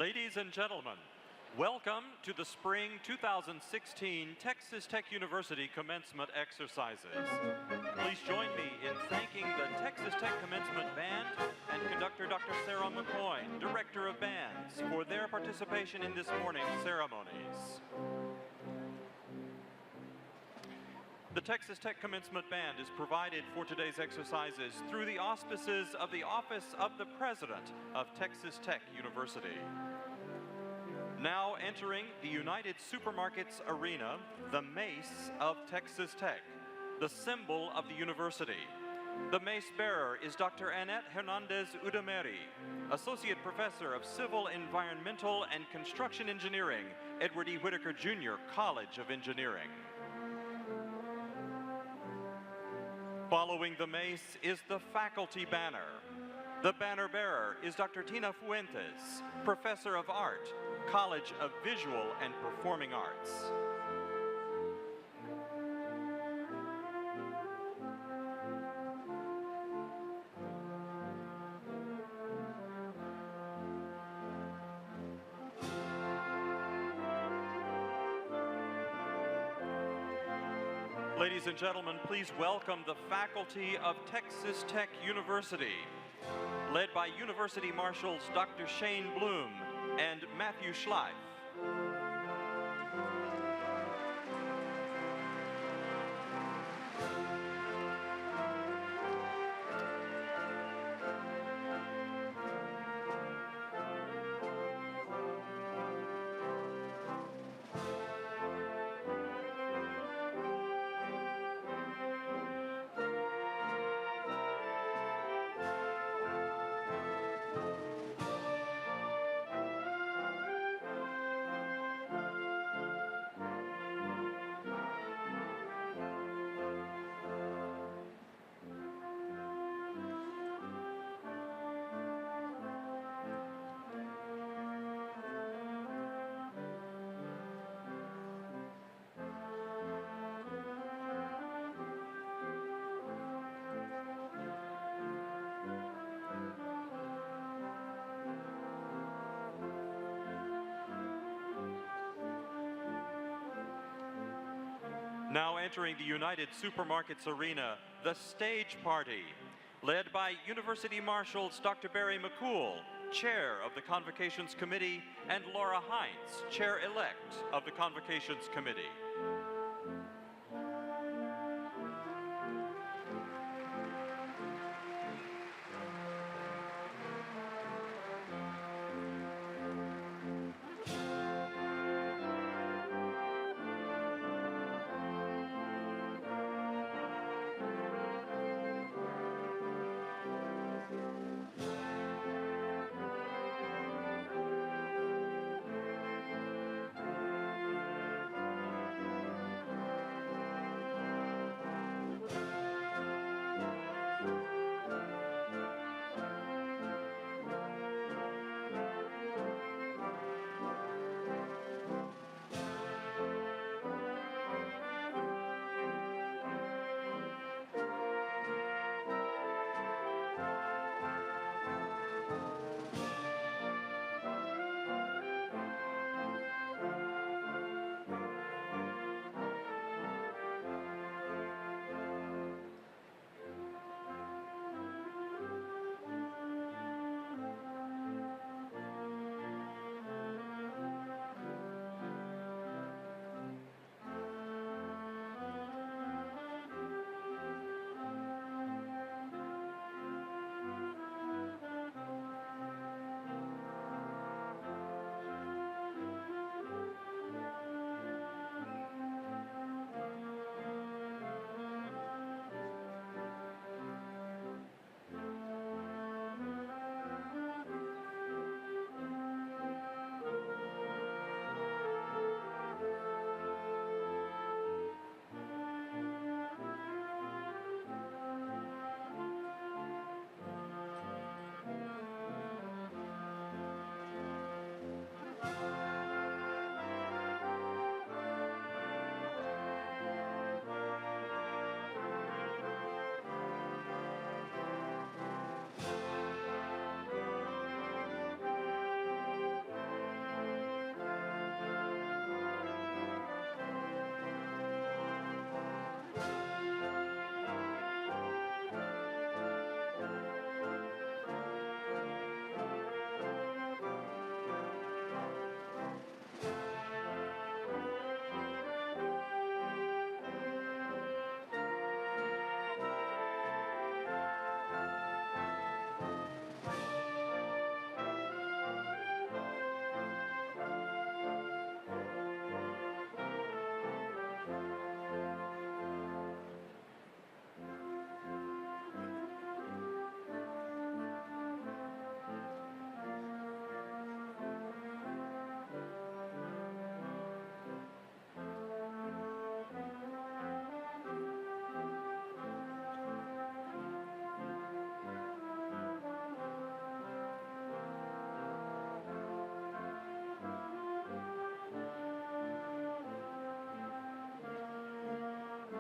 Ladies and gentlemen, welcome to the Spring 2016 Texas Tech University Commencement Exercises. Please join me in thanking the Texas Tech Commencement Band and conductor Dr. Sarah McCoy, Director of Bands, for their participation in this morning's ceremonies. The Texas Tech Commencement Band is provided for today's exercises through the auspices of the Office of the President of Texas Tech University. Now entering the United Supermarkets Arena, the Mace of Texas Tech, the symbol of the university. The mace bearer is Dr. Annette Hernandez Udameri, Associate Professor of Civil, Environmental, and Construction Engineering, Edward E. Whitaker Jr. College of Engineering. Following the mace is the faculty banner. The banner bearer is Dr. Tina Fuentes, Professor of Art, College of Visual and Performing Arts. Ladies and gentlemen, please welcome the faculty of Texas Tech University, led by University Marshals Dr. Shane Bloom and Matthew Schleif. Now entering the United Supermarkets Arena, the stage party, led by University Marshals Dr. Barry McCool, Chair of the Convocations Committee, and Laura Heinz, Chair-elect of the Convocations Committee.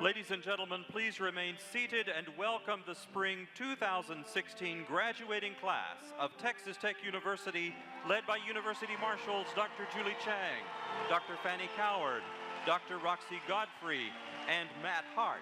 Ladies and gentlemen, please remain seated and welcome the Spring 2016 graduating class of Texas Tech University, led by University Marshals Dr. Julie Chang, Dr. Fanny Coward, Dr. Roxy Godfrey, and Matt Hart.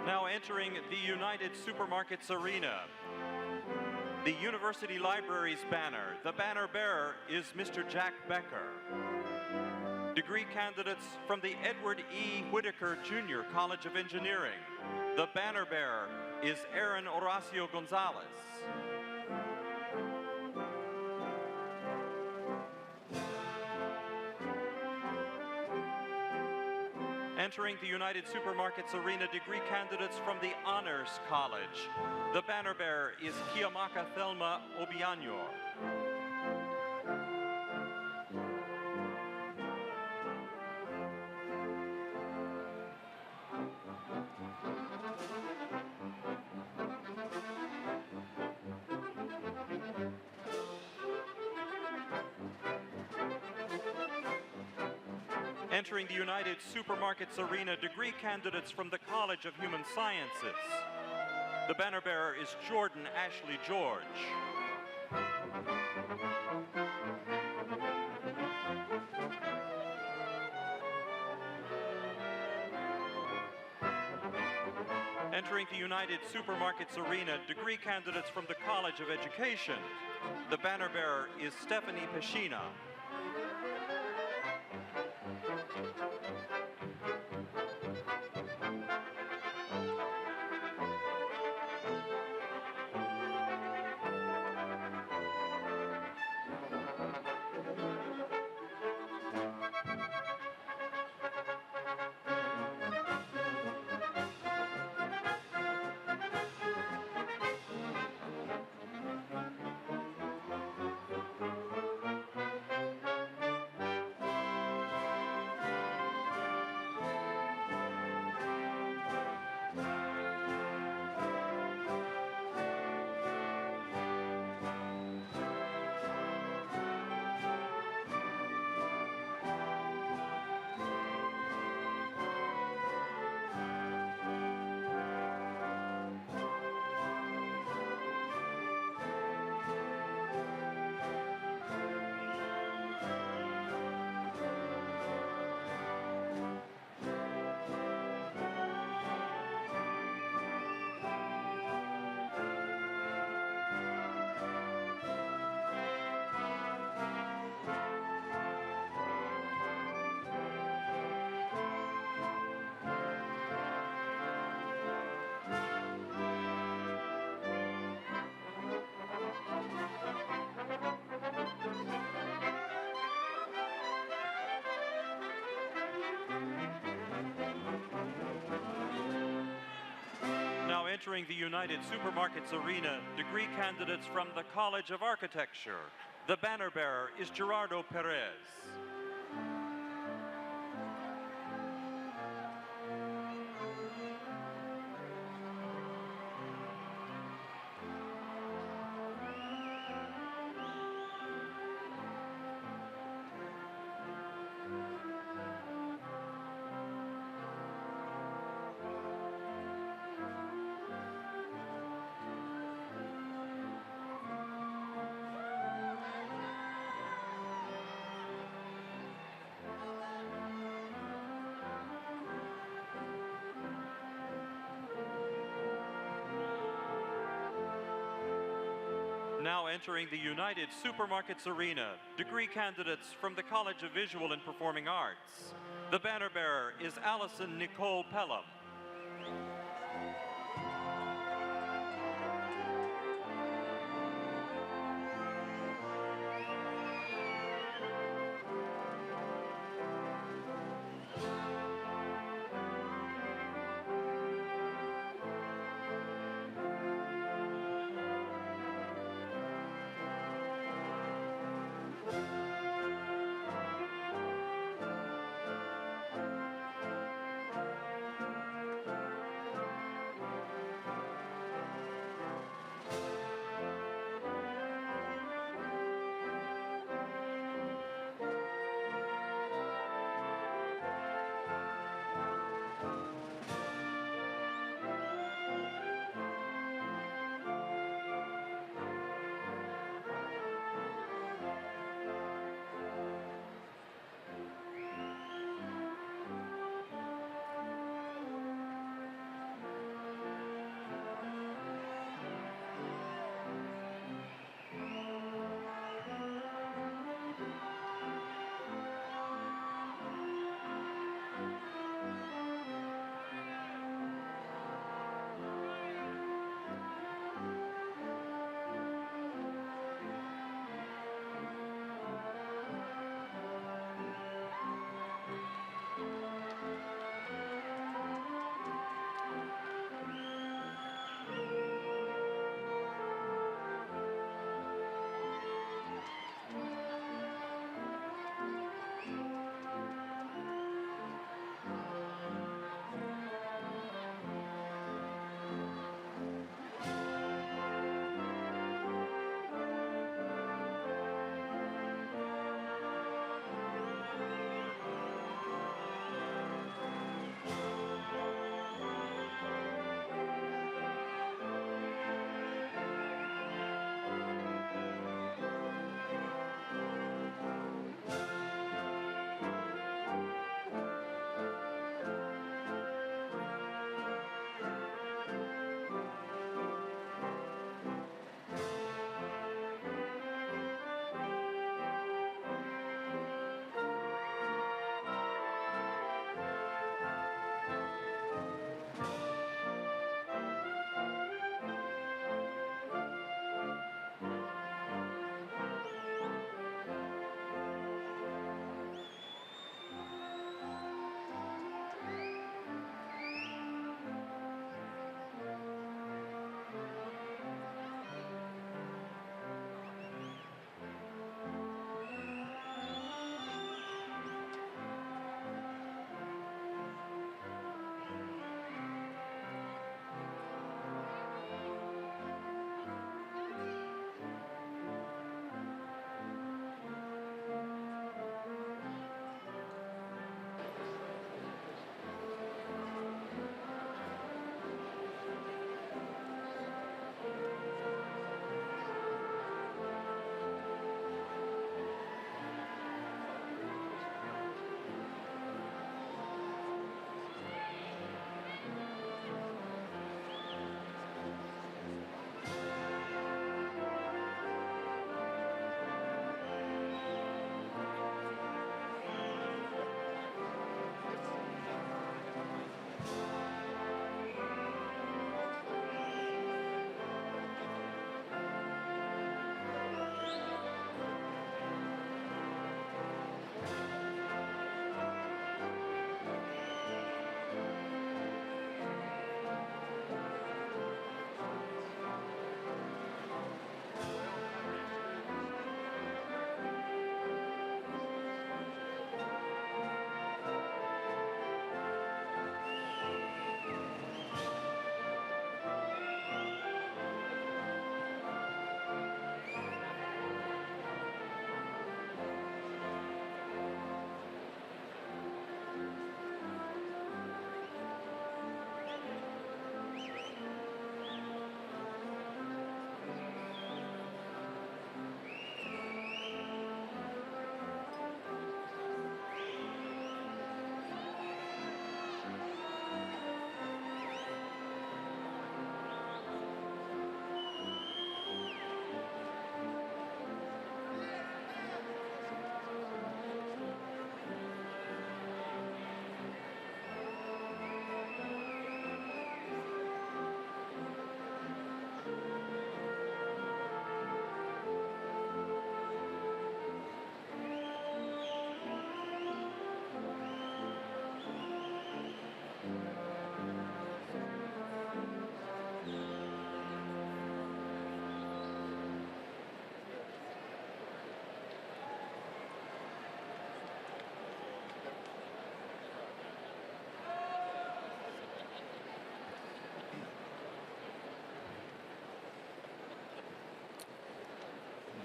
Now entering the United Supermarkets arena, the University Library's banner. The banner bearer is Mr. Jack Becker. Degree candidates from the Edward E. Whitaker Jr. College of Engineering. The banner bearer is Aaron Horacio Gonzalez. Entering the United Supermarkets arena, degree candidates from the Honors College. The banner bearer is Kiamaka Thelma Obianyo. Entering the United Supermarkets arena, degree candidates from the College of Human Sciences. The banner bearer is Jordan Ashley George. Entering the United Supermarkets arena, degree candidates from the College of Education. The banner bearer is Stephanie Pescina. Entering the United Supermarkets arena, degree candidates from the College of Architecture. The banner bearer is Gerardo Perez. Now entering the United Supermarkets arena, degree candidates from the College of Visual and Performing Arts. The banner bearer is Allison Nicole Pelham.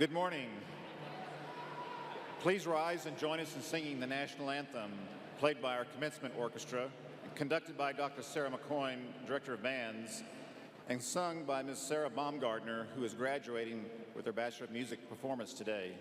Good morning. Please rise and join us in singing the national anthem, played by our Commencement Orchestra, conducted by Dr. Sarah McCoyne, Director of Bands, and sung by Ms. Sarah Baumgartner, who is graduating with her Bachelor of Music performance today.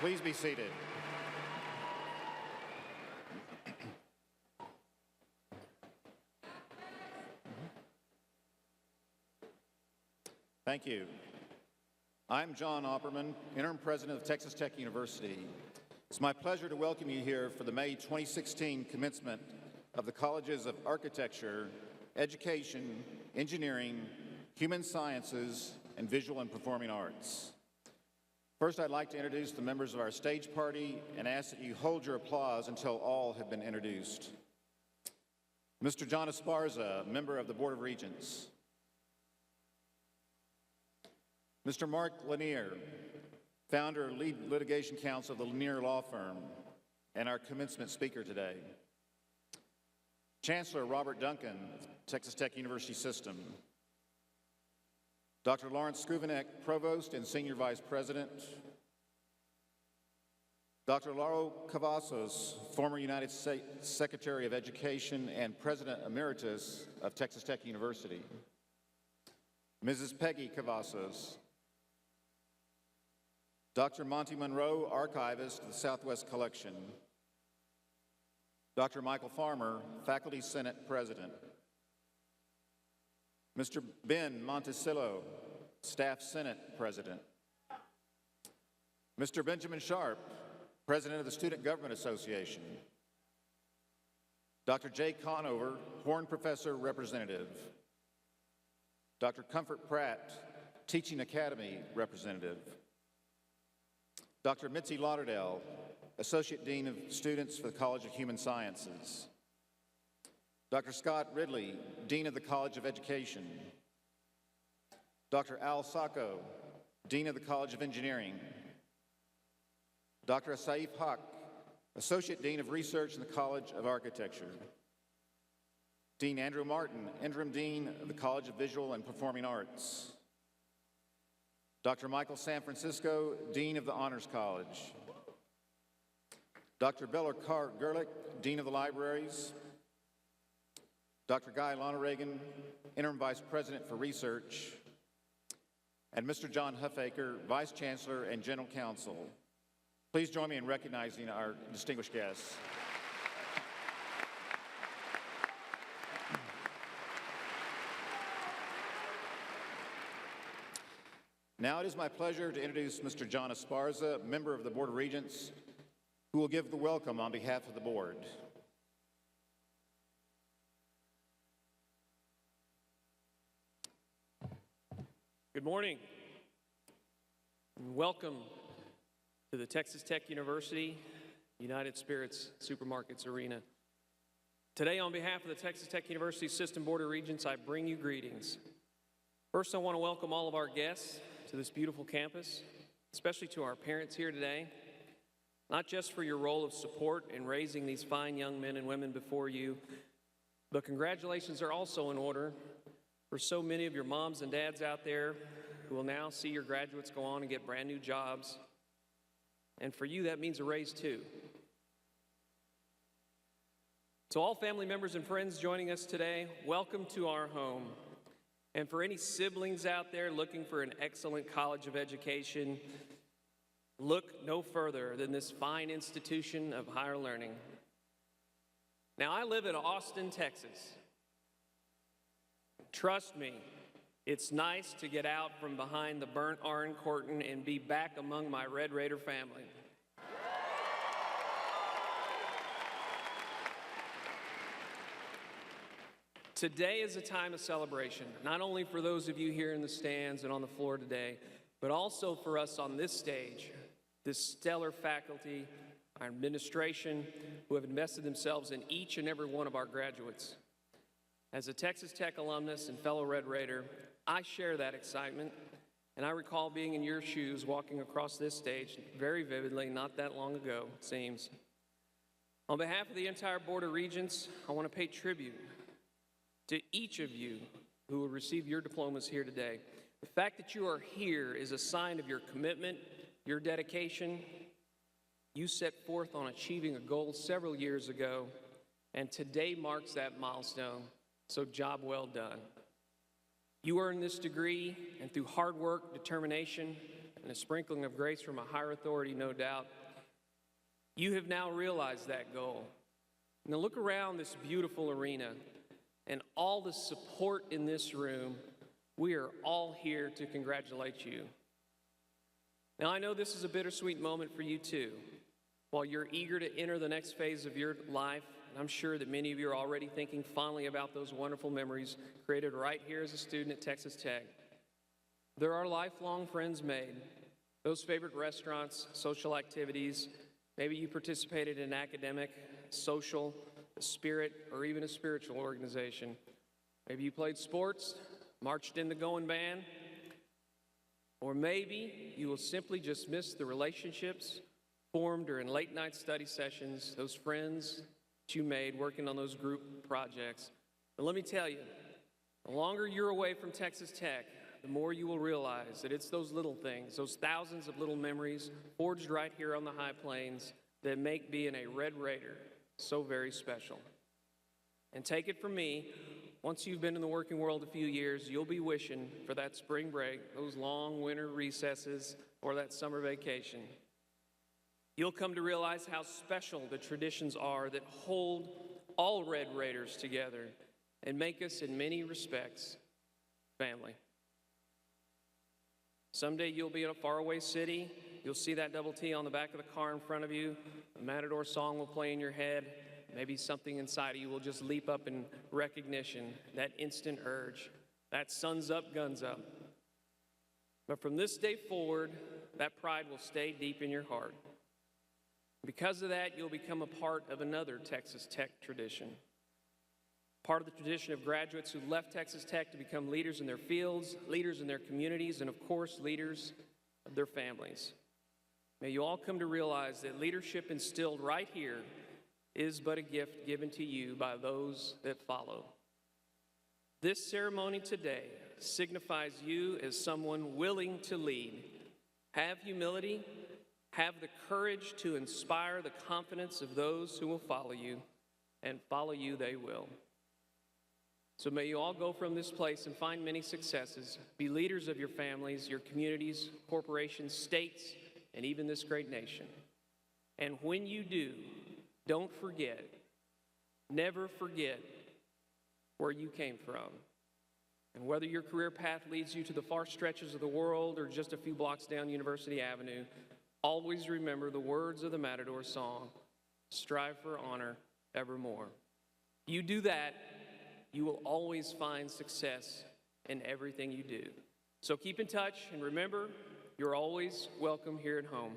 Please be seated. Thank you. I'm John Opperman, Interim President of Texas Tech University. It's my pleasure to welcome you here for the May 2016 commencement of the Colleges of Architecture, Education, Engineering, Human Sciences, and Visual and Performing Arts. First, I'd like to introduce the members of our stage party and ask that you hold your applause until all have been introduced. Mr. John Esparza, member of the Board of Regents. Mr. Mark Lanier, founder and lead litigation counsel of the Lanier Law Firm, and our commencement speaker today. Chancellor Robert Duncan, Texas Tech University System. Dr. Lawrence Skruvanek, Provost and Senior Vice President. Dr. Lauro Cavazos, former United States Secretary of Education and President Emeritus of Texas Tech University. Mrs. Peggy Cavazos. Dr. Monty Monroe, Archivist of the Southwest Collection. Dr. Michael Farmer, Faculty Senate President. Mr. Ben Monticello, Staff Senate President. Mr. Benjamin Sharp, President of the Student Government Association. Dr. Jay Conover, Horn Professor Representative. Dr. Comfort Pratt, Teaching Academy Representative. Dr. Mitzi Lauderdale, Associate Dean of Students for the College of Human Sciences. Dr. Scott Ridley, Dean of the College of Education. Dr. Al Sacco, Dean of the College of Engineering. Dr. Saif Haq, Associate Dean of Research in the College of Architecture. Dean Andrew Martin, Interim Dean of the College of Visual and Performing Arts. Dr. Michael San Francisco, Dean of the Honors College. Dr. Bella Gerlich, Dean of the Libraries. Dr. Guy Lonergan, Interim Vice President for Research, and Mr. John Huffaker, Vice Chancellor and General Counsel. Please join me in recognizing our distinguished guests. Now it is my pleasure to introduce Mr. John Esparza, member of the Board of Regents, who will give the welcome on behalf of the board. Good morning. Welcome to the Texas Tech University United Spirits Supermarkets Arena. Today, on behalf of the Texas Tech University System Board of Regents, I bring you greetings. First, I want to welcome all of our guests to this beautiful campus, especially to our parents here today. not just for your role of support in raising these fine young men and women before you, but congratulations are also in order for so many of your moms and dads out there who will now see your graduates go on and get brand new jobs. And for you, that means a raise too. To all family members and friends joining us today, welcome to our home. And for any siblings out there looking for an excellent college of education, look no further than this fine institution of higher learning. Now, I live in Austin, Texas. Trust me, it's nice to get out from behind the burnt iron curtain and be back among my Red Raider family. Today is a time of celebration, not only for those of you here in the stands and on the floor today, but also for us on this stage, this stellar faculty, our administration, who have invested themselves in each and every one of our graduates. As a Texas Tech alumnus and fellow Red Raider, I share that excitement, and I recall being in your shoes walking across this stage very vividly not that long ago, it seems. On behalf of the entire Board of Regents, I want to pay tribute to each of you who will receive your diplomas here today. The fact that you are here is a sign of your commitment, your dedication. You set forth on achieving a goal several years ago, and today marks that milestone, so job well done. You earned this degree, and through hard work, determination, and a sprinkling of grace from a higher authority, no doubt, you have now realized that goal. Now look around this beautiful arena and all the support in this room. We are all here to congratulate you. Now, I know this is a bittersweet moment for you too. While you're eager to enter the next phase of your life, and I'm sure that many of you are already thinking fondly about those wonderful memories created right here as a student at Texas Tech. There are lifelong friends made, those favorite restaurants, social activities. Maybe you participated in academic, social, a spirit, or even a spiritual organization. Maybe you played sports, marched in the going band, or maybe you will simply just miss the relationships formed during late night study sessions, those friends that you made working on those group projects. But let me tell you, the longer you're away from Texas Tech, the more you will realize that it's those little things, those thousands of little memories forged right here on the high plains that make being a Red Raider so very special. And take it from me, once you've been in the working world a few years, you'll be wishing for that spring break, those long winter recesses, or that summer vacation. You'll come to realize how special the traditions are that hold all Red Raiders together and make us, in many respects, family. Someday you'll be in a faraway city. You'll see that double T on the back of the car in front of you. A Matador song will play in your head. Maybe something inside of you will just leap up in recognition, that instant urge, that sun's up, guns up. But from this day forward, that pride will stay deep in your heart. Because of that, you'll become a part of another Texas Tech tradition. Part of the tradition of graduates who left Texas Tech to become leaders in their fields, leaders in their communities, and of course, leaders of their families. May you all come to realize that leadership instilled right here is but a gift given to you by those that follow. This ceremony today signifies you as someone willing to lead. Have humility, have the courage to inspire the confidence of those who will follow you, and follow you they will. So may you all go from this place and find many successes, be leaders of your families, your communities, corporations, states, and even this great nation. And when you do, don't forget, never forget where you came from. And whether your career path leads you to the far stretches of the world or just a few blocks down University Avenue, always remember the words of the Matador song, strive for honor evermore. You do that, you will always find success in everything you do. So keep in touch, and remember, you're always welcome here at home.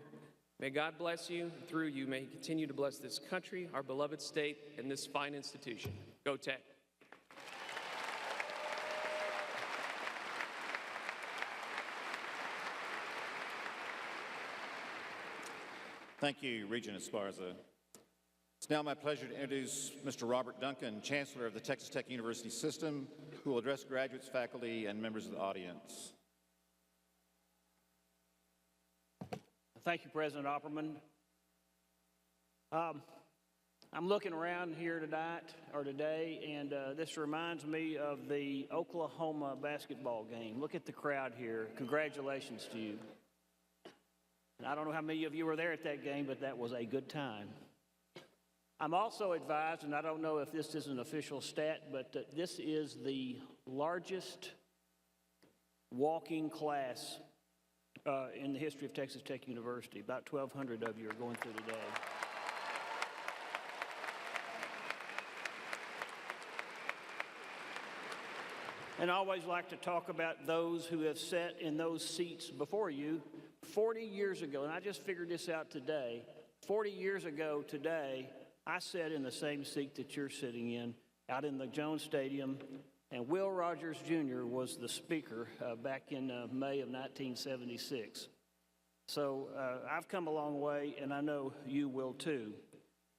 May God bless you, and through you, may He continue to bless this country, our beloved state, and this fine institution. Go Tech. Thank you, Regent Esparza. It's now my pleasure to introduce Mr. Robert Duncan, Chancellor of the Texas Tech University System, who will address graduates, faculty, and members of the audience. Thank you, President Opperman. I'm looking around here today, and this reminds me of the Oklahoma basketball game. Look at the crowd here. Congratulations to you. And I don't know how many of you were there at that game, but that was a good time. I'm also advised, and I don't know if this is an official stat, but this is the largest walking class in the history of Texas Tech University. About 1,200 of you are going through today. And I always like to talk about those who have sat in those seats before you 40 years ago, and I just figured this out today. 40 years ago today, I sat in the same seat that you're sitting in out in the Jones Stadium, and Will Rogers Jr. was the speaker back in May of 1976. So I've come a long way, and I know you will too.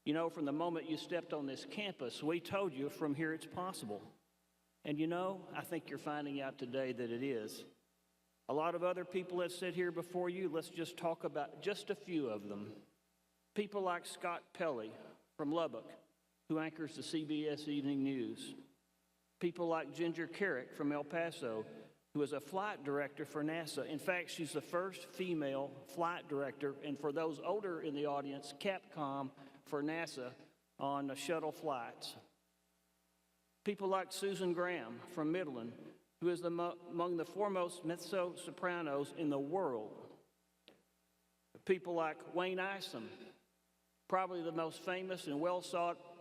You know, from the moment you stepped on this campus, we told you from here it's possible. And you know, I think you're finding out today that it is. A lot of other people that sit here before you, let's just talk about just a few of them. People like Scott Pelley from Lubbock, who anchors the CBS Evening News. People like Ginger Carrick from El Paso, who is a flight director for NASA. In fact, she's the first female flight director, and for those older in the audience, Capcom for NASA on shuttle flights. People like Susan Graham from Midland, who is among the foremost mezzo-sopranos in the world. People like Wayne Isom, probably the most famous and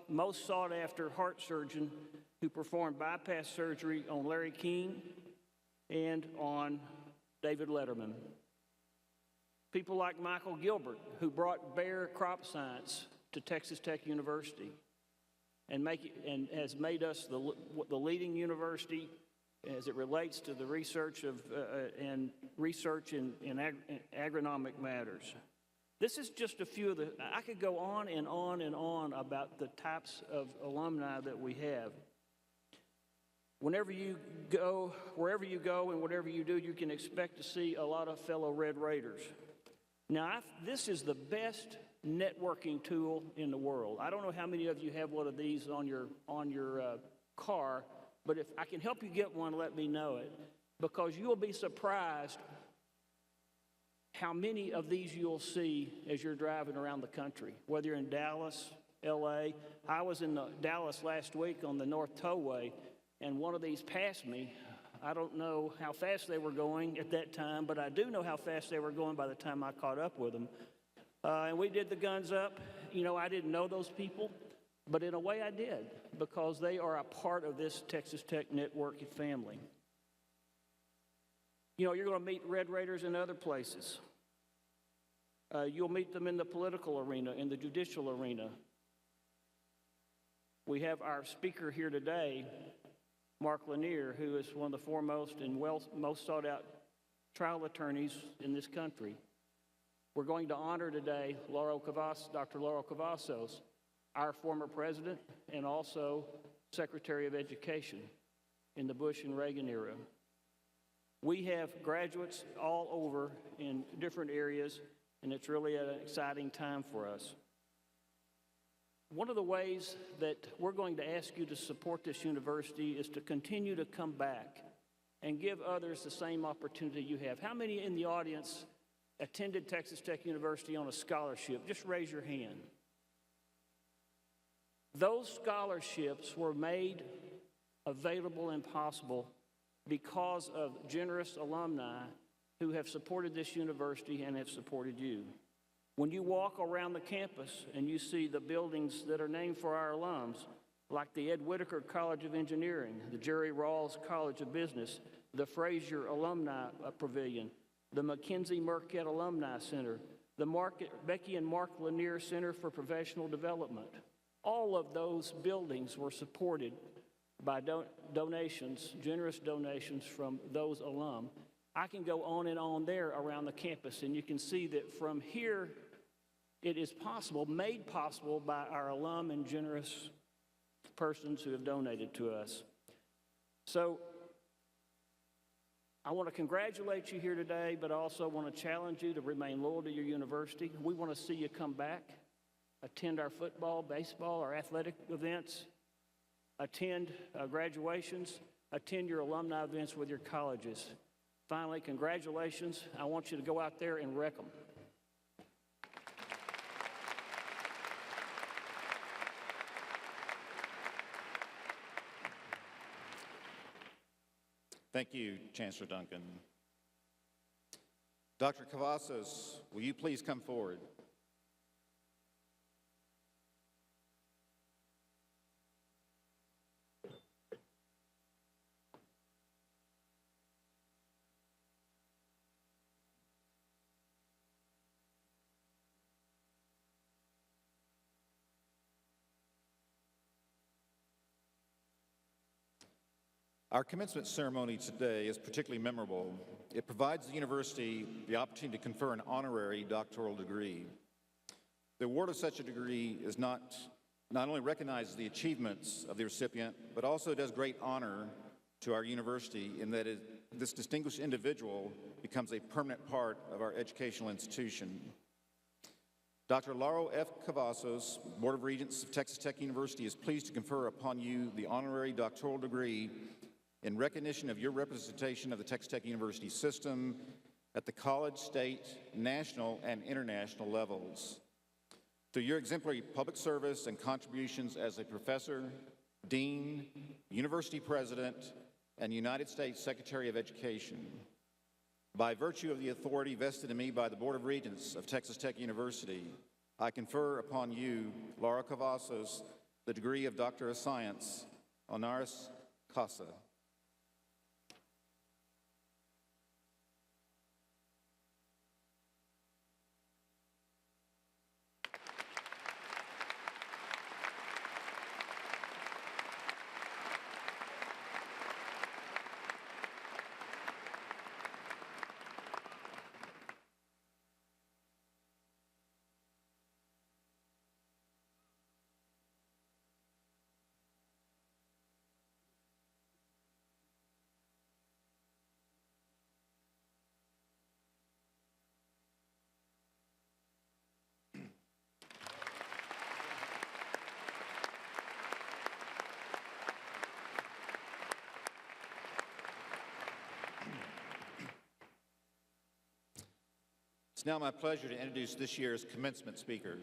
most sought after heart surgeon who performed bypass surgery on Larry King and on David Letterman. People like Michael Gilbert, who brought Bayer crop science to Texas Tech University and has made us the leading university as it relates to the research in agronomic matters. This is just a few of the, I could go on and on and on about the types of alumni that we have. Whenever you go, wherever you go and whatever you do, you can expect to see a lot of fellow Red Raiders. Now, this is the best networking tool in the world. I don't know how many of you have one of these on your car, but if I can help you get one, let me know it, because you'll be surprised how many of these you'll see as you're driving around the country, whether you're in Dallas, LA. I was in Dallas last week on the North Tollway, and one of these passed me. I don't know how fast they were going at that time, but I do know how fast they were going by the time I caught up with them. And we did the guns up. You know, I didn't know those people, but in a way I did, because they are a part of this Texas Tech network family. You know, you're going to meet Red Raiders in other places. You'll meet them in the political arena, in the judicial arena. We have our speaker here today, Mark Lanier, who is one of the foremost and most sought out trial attorneys in this country. We're going to honor today Dr. Laurel Cavazos, our former president and also Secretary of Education in the Bush and Reagan era. We have graduates all over in different areas, and it's really an exciting time for us. One of the ways that we're going to ask you to support this university is to continue to come back and give others the same opportunity you have. How many in the audience attended Texas Tech University on a scholarship? Just raise your hand. Those scholarships were made available and possible because of generous alumni who have supported this university and have supported you. When you walk around the campus and you see the buildings that are named for our alums, like the Ed Whitaker College of Engineering, the Jerry Rawls College of Business, the Frazier Alumni Pavilion, the Mackenzie Marquette Alumni Center, the Becky and Mark Lanier Center for Professional Development, all of those buildings were supported by donations, generous donations from those alum. I can go on and on there around the campus, and you can see that from here It is possible, made possible by our alum and generous persons who have donated to us. So I want to congratulate you here today, but also want to challenge you to remain loyal to your university. We want to see you come back, attend our football, baseball, our athletic events, attend graduations, attend your alumni events with your colleges. Finally, congratulations. I want you to go out there and wreck them. Thank you, Chancellor Duncan. Dr. Cavazos, will you please come forward? Our commencement ceremony today is particularly memorable. It provides the university the opportunity to confer an honorary doctoral degree. The award of such a degree is not only recognizes the achievements of the recipient, but also does great honor to our university in that this distinguished individual becomes a permanent part of our educational institution. Dr. Lauro F. Cavazos, Board of Regents of Texas Tech University, is pleased to confer upon you the honorary doctoral degree in recognition of your representation of the Texas Tech University system at the college, state, national, and international levels. Through your exemplary public service and contributions as a professor, dean, university president, and United States Secretary of Education, by virtue of the authority vested in me by the Board of Regents of Texas Tech University, I confer upon you, Laura Cavazos, the degree of Doctor of Science, honoris causa. It's now my pleasure to introduce this year's commencement speaker.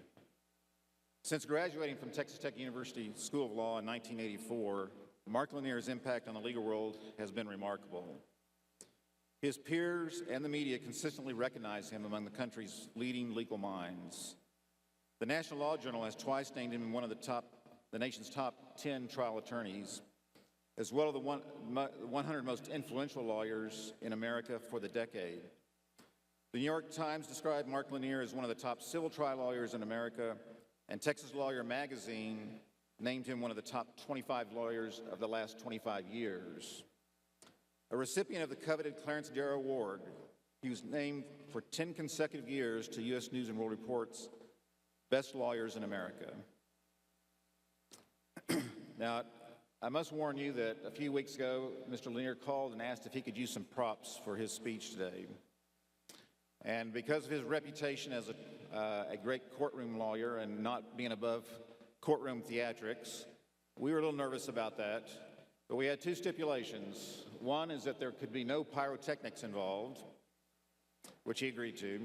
Since graduating from Texas Tech University School of Law in 1984, Mark Lanier's impact on the legal world has been remarkable. His peers and the media consistently recognize him among the country's leading legal minds. The National Law Journal has twice named him one of the nation's top 10 trial attorneys, as well as the 100 most influential lawyers in America for the decade. The New York Times described Mark Lanier as one of the top civil trial lawyers in America, and Texas Lawyer magazine named him one of the top 25 lawyers of the last 25 years. A recipient of the coveted Clarence Darrow Award, he was named for 10 consecutive years to U.S. News & World Report's Best Lawyers in America. Now, I must warn you that a few weeks ago, Mr. Lanier called and asked if he could use some props for his speech today. And because of his reputation as a great courtroom lawyer and not being above courtroom theatrics, we were a little nervous about that. But we had two stipulations. One is that there could be no pyrotechnics involved, which he agreed to.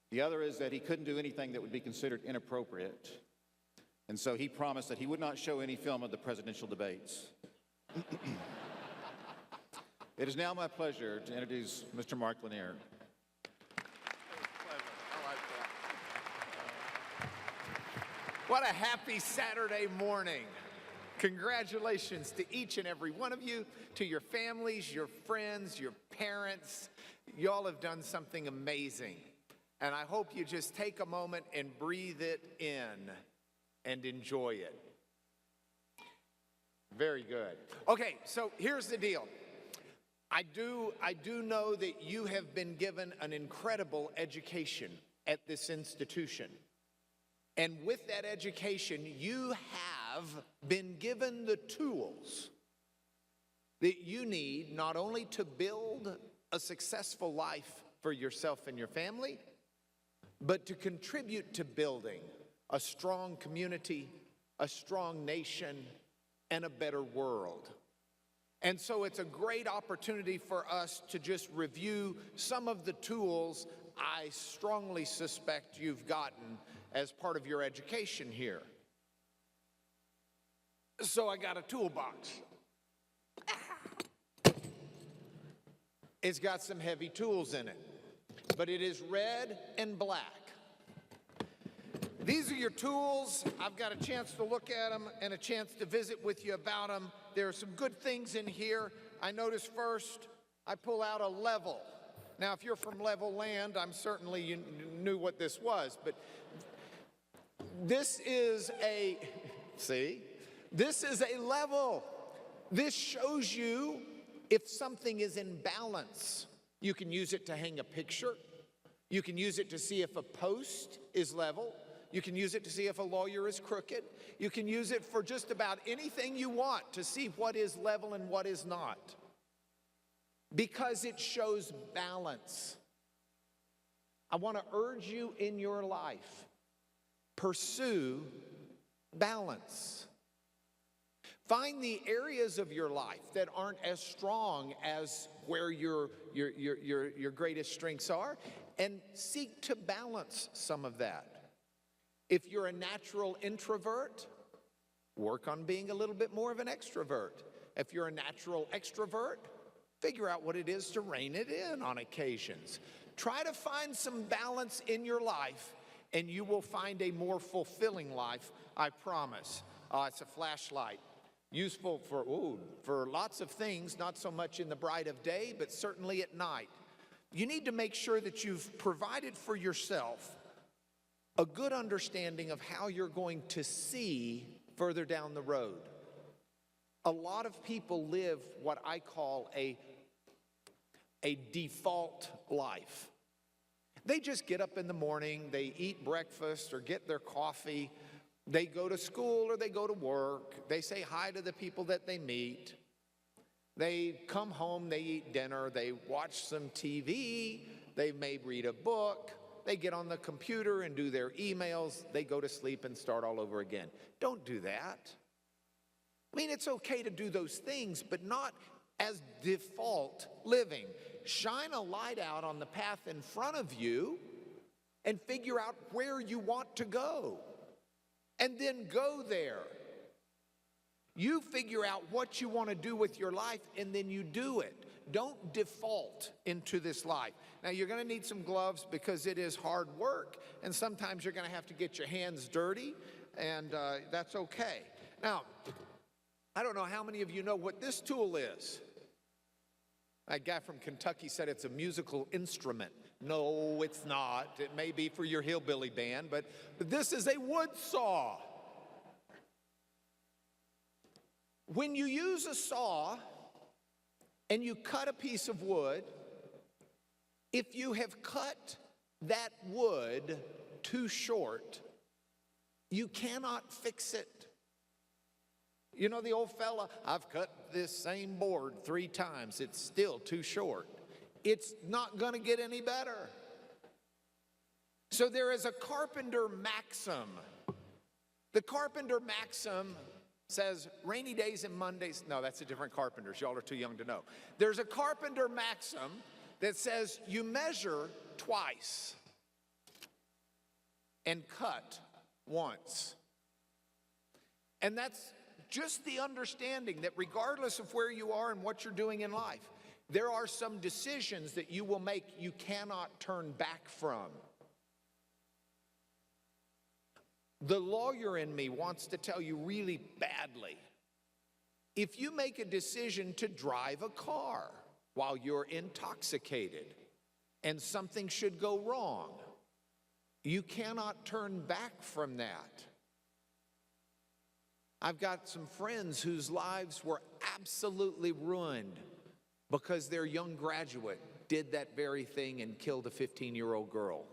The other is that he couldn't do anything that would be considered inappropriate. And so he promised that he would not show any film of the presidential debates. It is now my pleasure to introduce Mr. Mark Lanier. What a happy Saturday morning. Congratulations to each and every one of you, to your families, your friends, your parents. Y'all have done something amazing. And I hope you just take a moment and breathe it in and enjoy it. Very good. Okay, so here's the deal. I do know that you have been given an incredible education at this institution. And with that education, you have been given the tools that you need not only to build a successful life for yourself and your family, but to contribute to building a strong community, a strong nation, and a better world. And so it's a great opportunity for us to just review some of the tools I strongly suspect you've gotten as part of your education here. So I got a toolbox. It's got some heavy tools in it, but it is red and black. These are your tools. I've got a chance to look at them and a chance to visit with you about them. There are some good things in here. I noticed first, I pull out a level. Now, if you're from Level Land, I'm certainly you knew what this was, but this is a, see? This is a level. This shows you if something is in balance. You can use it to hang a picture. You can use it to see if a post is level. You can use it to see if a lawyer is crooked. You can use it for just about anything you want to see what is level and what is not, because it shows balance. I want to urge you in your life, pursue balance. Find the areas of your life that aren't as strong as where your greatest strengths are, and seek to balance some of that. If you're a natural introvert, work on being a little bit more of an extrovert. If you're a natural extrovert, figure out what it is to rein it in on occasions. Try to find some balance in your life, and you will find a more fulfilling life, I promise. It's a flashlight. Useful for lots of things, not so much in the bright of day, but certainly at night. You need to make sure that you've provided for yourself a good understanding of how you're going to see further down the road. A lot of people live what I call a default life. They just get up in the morning, they eat breakfast or get their coffee, they go to school or they go to work, they say hi to the people that they meet, they come home, they eat dinner, they watch some TV, they may read a book, they get on the computer and do their emails, they go to sleep and start all over again. Don't do that. I mean, it's okay to do those things, but not as default living. Shine a light out on the path in front of you and figure out where you want to go. And then go there. You figure out what you want to do with your life, and then you do it. Don't default into this life. Now, you're going to need some gloves because it is hard work, and sometimes you're going to have to get your hands dirty, and that's okay. Now, I don't know how many of you know what this tool is. That guy from Kentucky said it's a musical instrument. No, it's not. It may be for your hillbilly band, but this is a wood saw. When you use a saw and you cut a piece of wood, if you have cut that wood too short, you cannot fix it. You know the old fella, I've cut this same board 3 times, it's still too short. It's not going to get any better. So there is a carpenter maxim. The carpenter maxim says rainy days and Mondays. No, that's a different carpenter. Y'all are too young to know. There's a carpenter maxim that says you measure twice and cut once. And that's just the understanding that regardless of where you are and what you're doing in life, there are some decisions that you will make you cannot turn back from. The lawyer in me wants to tell you really badly, if you make a decision to drive a car while you're intoxicated and something should go wrong, you cannot turn back from that. I've got some friends whose lives were absolutely ruined because their young graduate did that very thing and killed a 15-year-old girl.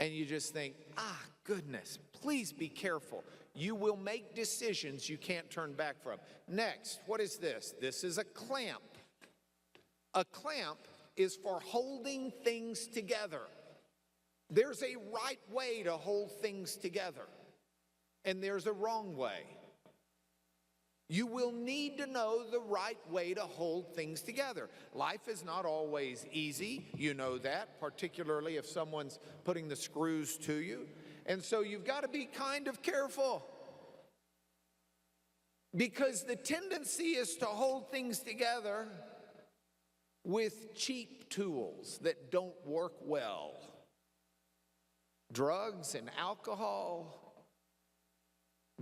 and you just think, goodness, please be careful. You will make decisions you can't turn back from. Next, what is this? This is a clamp. A clamp is for holding things together. There's a right way to hold things together, and there's a wrong way. You will need to know the right way to hold things together. Life is not always easy, you know that, particularly if someone's putting the screws to you. And so you've got to be kind of careful, because the tendency is to hold things together with cheap tools that don't work well. Drugs and alcohol,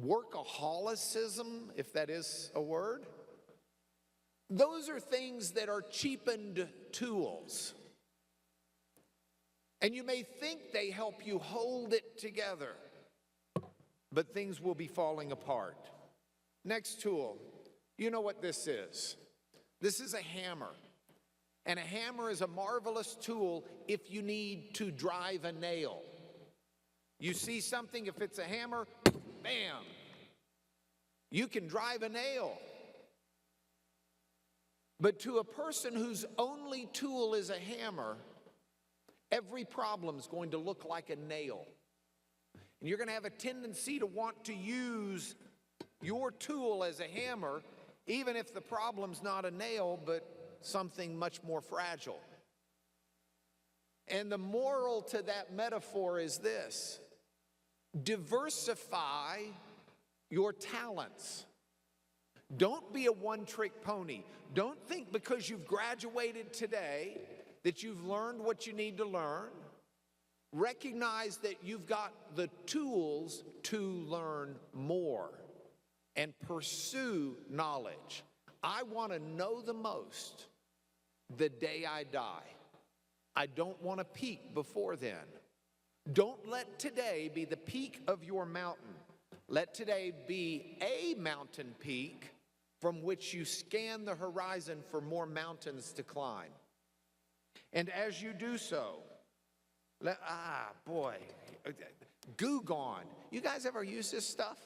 workaholicism, if that is a word. Those are things that are cheapened tools. And you may think they help you hold it together, but things will be falling apart. Next tool, you know what this is. This is a hammer. And a hammer is a marvelous tool if you need to drive a nail. You see something, if it's a hammer, bam, you can drive a nail. But to a person whose only tool is a hammer, every problem is going to look like a nail. And you're going to have a tendency to want to use your tool as a hammer, even if the problem's not a nail, but something much more fragile. And the moral to that metaphor is this: diversify your talents. Don't be a one-trick pony. Don't think because you've graduated today that you've learned what you need to learn. Recognize that you've got the tools to learn more and pursue knowledge. I want to know the most the day I die. I don't want to peak before then. Don't let today be the peak of your mountain. Let today be a mountain peak from which you scan the horizon for more mountains to climb. And as you do so, Goo Gone. You guys ever use this stuff?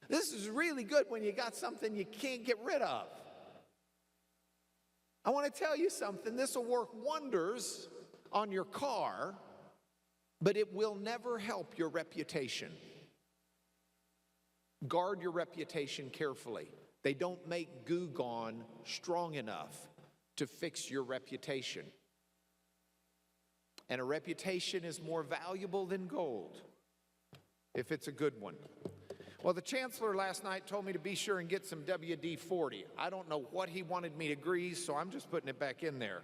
This is really good when you got something you can't get rid of. I want to tell you something. This will work wonders on your car, but it will never help your reputation. Guard your reputation carefully. They don't make Goo Gone strong enough to fix your reputation. And a reputation is more valuable than gold if it's a good one. Well, the Chancellor last night told me to be sure and get some WD-40. I don't know what he wanted me to grease, so I'm just putting it back in there.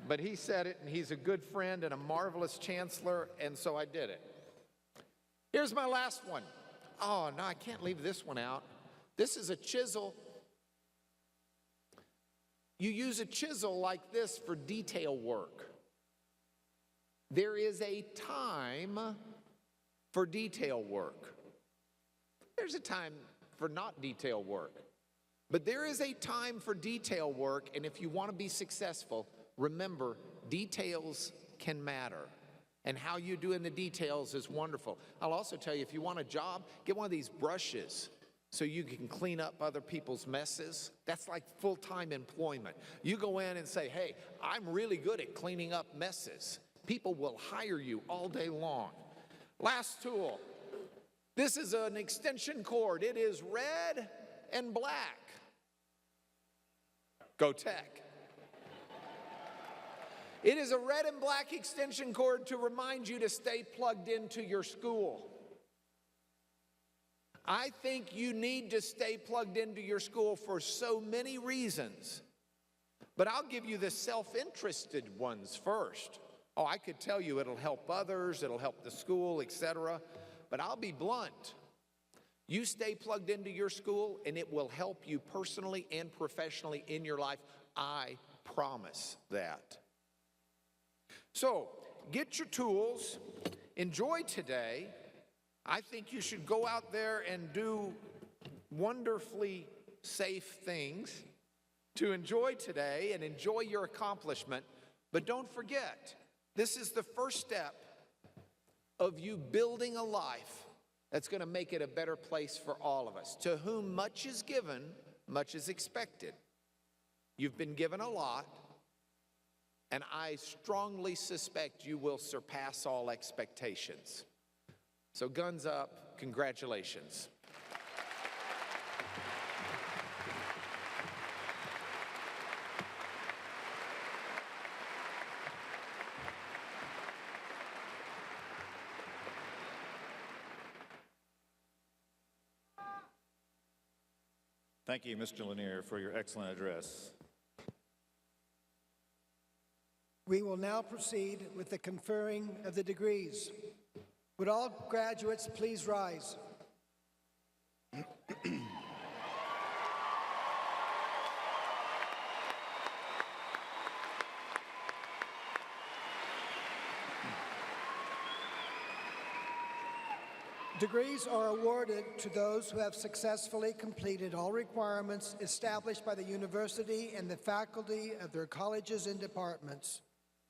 But he said it, and he's a good friend and a marvelous Chancellor, and so I did it. Here's my last one. Oh, no, I can't leave this one out. This is a chisel. You use a chisel like this for detail work. There is a time for detail work. There's a time for not detail work. But there is a time for detail work, and if you want to be successful, remember, details can matter. And how you do in the details is wonderful. I'll also tell you, if you want a job, get one of these brushes so you can clean up other people's messes. That's like full-time employment. You go in and say, hey, I'm really good at cleaning up messes. People will hire you all day long. Last tool. This is an extension cord. It is red and black. Go Tech. It is a red and black extension cord to remind you to stay plugged into your school. I think you need to stay plugged into your school for so many reasons. But I'll give you the self-interested ones first. Oh, I could tell you it'll help others, it'll help the school, etc. But I'll be blunt. You stay plugged into your school and it will help you personally and professionally in your life. I promise that. So, get your tools, enjoy today. I think you should go out there and do wonderfully safe things to enjoy today and enjoy your accomplishment. But don't forget, This is the first step of you building a life that's going to make it a better place for all of us. To whom much is given, much is expected. You've been given a lot, and I strongly suspect you will surpass all expectations. So guns up, congratulations. Thank you, Mr. Lanier, for your excellent address. We will now proceed with the conferring of the degrees. Would all graduates please rise? Degrees are awarded to those who have successfully completed all requirements established by the university and the faculty of their colleges and departments.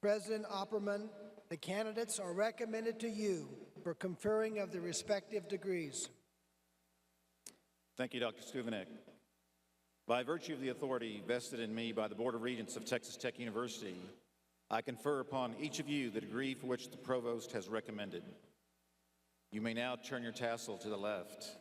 President Opperman, the candidates are recommended to you for conferring of the respective degrees. Thank you, Dr. Stuvenek. By virtue of the authority vested in me by the Board of Regents of Texas Tech University, I confer upon each of you the degree for which the Provost has recommended. You may now turn your tassel to the left.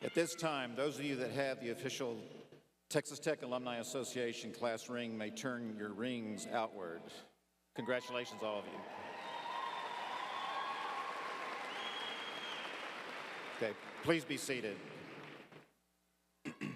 At this time, those of you that have the official Texas Tech Alumni Association class ring may turn your rings outward. Congratulations, all of you. Okay, please be seated.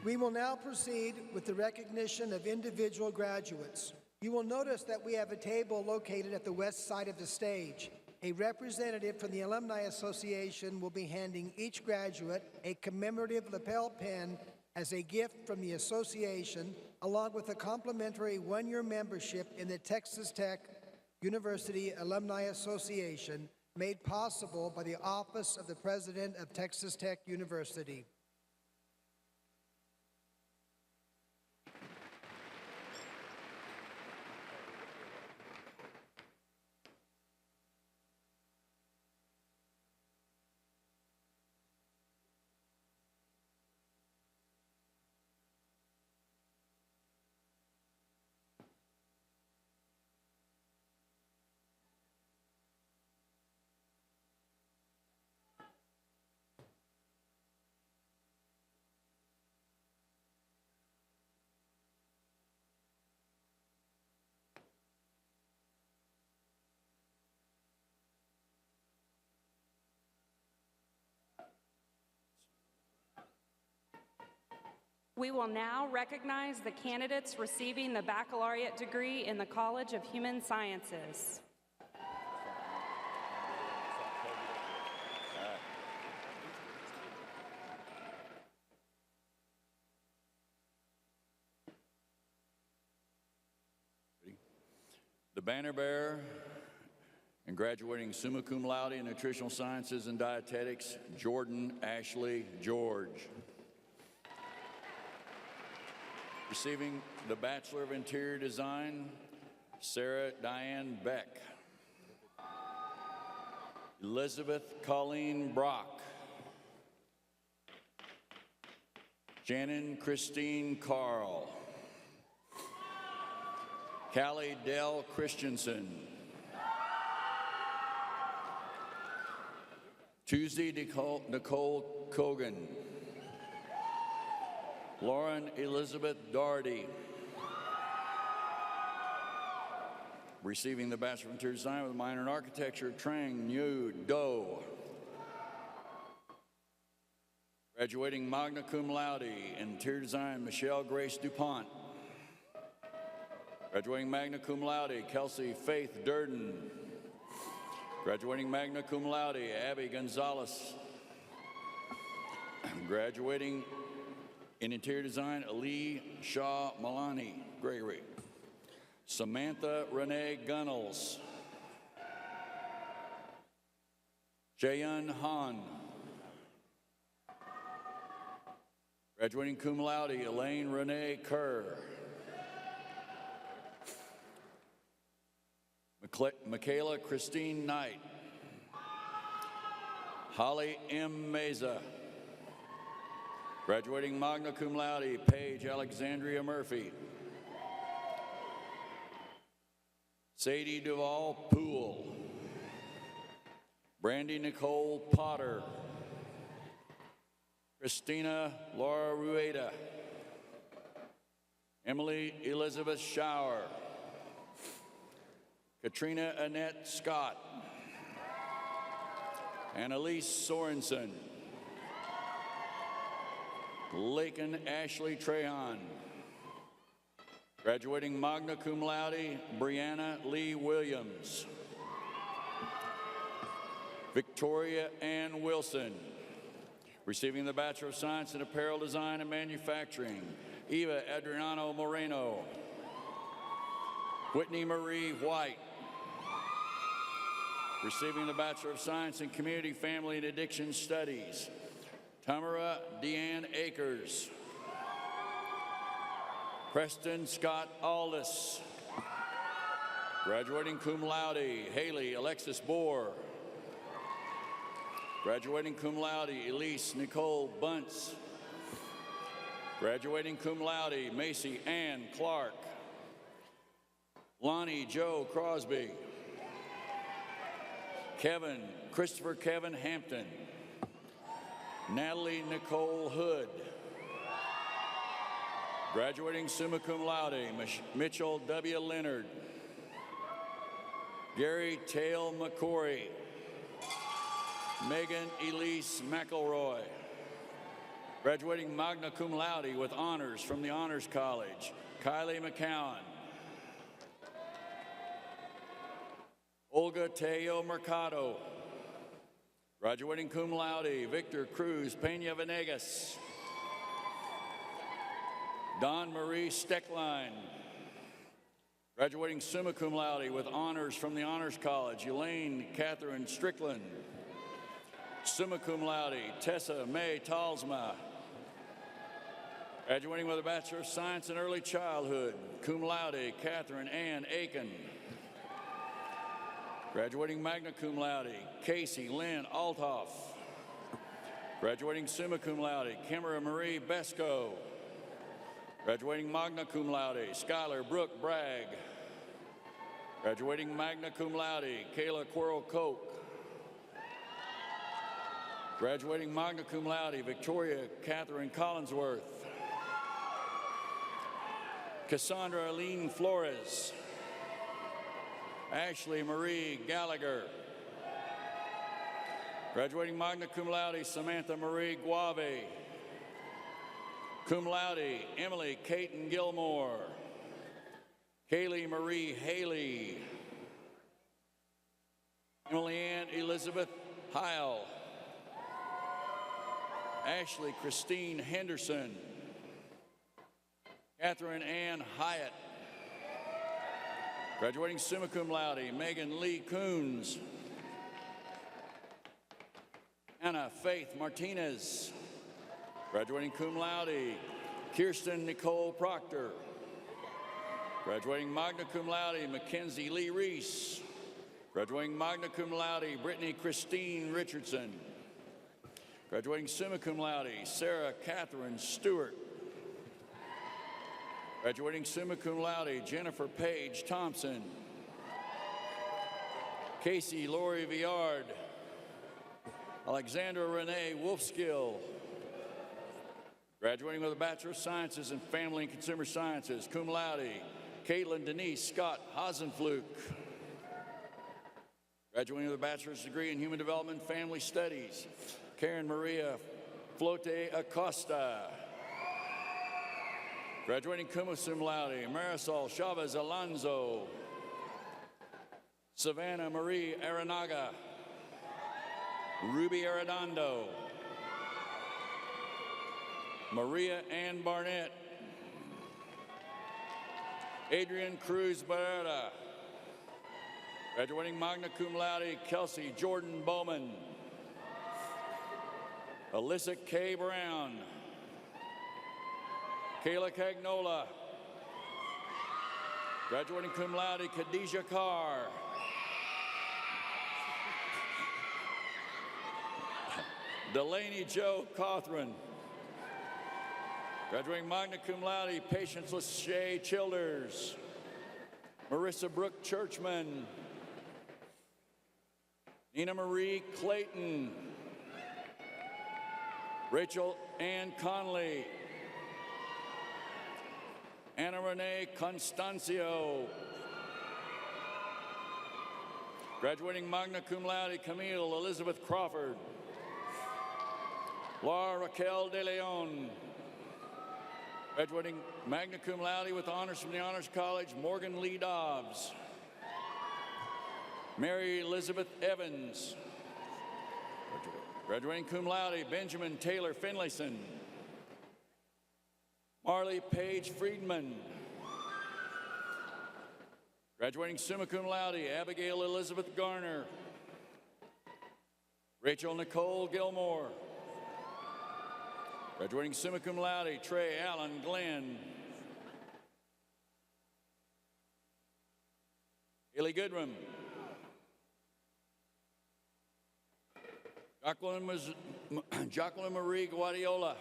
We will now proceed with the recognition of individual graduates. You will notice that we have a table located at the west side of the stage. A representative from the Alumni Association will be handing each graduate a commemorative lapel pin as a gift from the association, along with a complimentary one-year membership in the Texas Tech University Alumni Association, made possible by the Office of the President of Texas Tech University. We will now recognize the candidates receiving the baccalaureate degree in the College of Human Sciences. The banner bearer and graduating summa cum laude in nutritional sciences and dietetics, Jordan Ashley George. Receiving the Bachelor of Interior Design, Sarah Diane Beck. Elizabeth Colleen Brock. Shannon Christine Carl. Callie Dell Christensen. Tuesday Nicole Kogan. Lauren Elizabeth Daugherty. Receiving the Bachelor of Interior Design with a minor in Architecture, Trang Nhu Do. Graduating magna cum laude in Interior Design, Michelle Grace DuPont. Graduating magna cum laude, Kelsey Faith Durden. Graduating magna cum laude, Abby Gonzalez. Graduating in Interior Design, Ali Shah Malani Gregory. Samantha Renee Gunnels. Jaeyun Han. Graduating cum laude, Elaine Renee Kerr. Michaela Christine Knight. Holly M. Meza. Graduating magna cum laude, Paige Alexandria Murphy. Sadie Duvall Poole. Brandy Nicole Potter. Christina Laura Rueda. Emily Elizabeth Schauer. Katrina Annette Scott. Annalise Sorensen. Lakin Ashley Trehan. Graduating magna cum laude, Brianna Lee Williams. Victoria Ann Wilson. Receiving the Bachelor of Science in Apparel Design and Manufacturing, Eva Adriano Moreno. Whitney Marie White. Receiving the Bachelor of Science in Community, Family, and Addiction Studies, Tamara Deanne Akers. Preston Scott Aldis. Graduating cum laude, Haley Alexis Bohr. Graduating cum laude, Elise Nicole Bunce. Graduating cum laude, Macy Ann Clark. Lonnie Joe Crosby. Christopher Kevin Hampton. Natalie Nicole Hood. Graduating summa cum laude, Mitchell W. Leonard. Gary Tail McCory. Megan Elise McElroy. Graduating magna cum laude with honors from the Honors College, Kylie McCowan. Olga Teo Mercado. Graduating cum laude, Victor Cruz Peña Venegas. Don Marie Steckline. Graduating summa cum laude with honors from the Honors College, Elaine Catherine Strickland. Summa cum laude, Tessa May Talsma. Graduating with a Bachelor of Science in Early Childhood, cum laude, Catherine Ann Aiken. Graduating magna cum laude, Casey Lynn Althoff. Graduating summa cum laude, Kimera Marie Besco. Graduating magna cum laude, Skylar Brooke Bragg. Graduating magna cum laude, Kayla Quirrell Koch. Graduating magna cum laude, Victoria Catherine Collinsworth. Cassandra Aline Flores. Ashley Marie Gallagher. Graduating magna cum laude, Samantha Marie Guave. Cum laude, Emily Caton Gilmore. Kaylee Marie Haley. Emily Ann Elizabeth Heil. Ashley Christine Henderson. Catherine Ann Hyatt. Graduating summa cum laude, Megan Lee Coons. Anna Faith Martinez. Graduating cum laude, Kirsten Nicole Proctor. Graduating magna cum laude, Mackenzie Lee Reese. Graduating magna cum laude, Brittany Christine Richardson. Graduating summa cum laude, Sarah Catherine Stewart. Graduating summa cum laude, Jennifer Page Thompson. Casey Lori Viard. Alexandra Renee Wolfskill. Graduating with a Bachelor of Sciences in Family and Consumer Sciences, cum laude, Caitlin Denise Scott Hasenfluke. Graduating with a bachelor's degree in Human Development and Family Studies, Karen Maria Flote Acosta. Graduating cum laude, Marisol Chavez Alonso. Savannah Marie Aranaga. Ruby Arredondo. Maria Ann Barnett. Adrian Cruz Barrera. Graduating magna cum laude, Kelsey Jordan Bowman. Alyssa K. Brown, Kayla Cagnola. Graduating cum laude, Khadijah Carr. Delaney Joe Cothran. Graduating magna cum laude, Patience Lachey Childers. Marissa Brooke Churchman. Nina Marie Clayton. Rachel Ann Conley. Anna Renee Constancio. Graduating magna cum laude, Camille Elizabeth Crawford. Laura Raquel De Leon. Graduating magna cum laude with honors from the Honors College, Morgan Lee Dobbs. Mary Elizabeth Evans. Graduating cum laude, Benjamin Taylor Finlayson. Marley Paige Friedman. Graduating summa cum laude, Abigail Elizabeth Garner. Rachel Nicole Gilmore. Graduating summa cum laude, Trey Allen Glenn. Haley Goodrum. Jacqueline Marie Guardiola.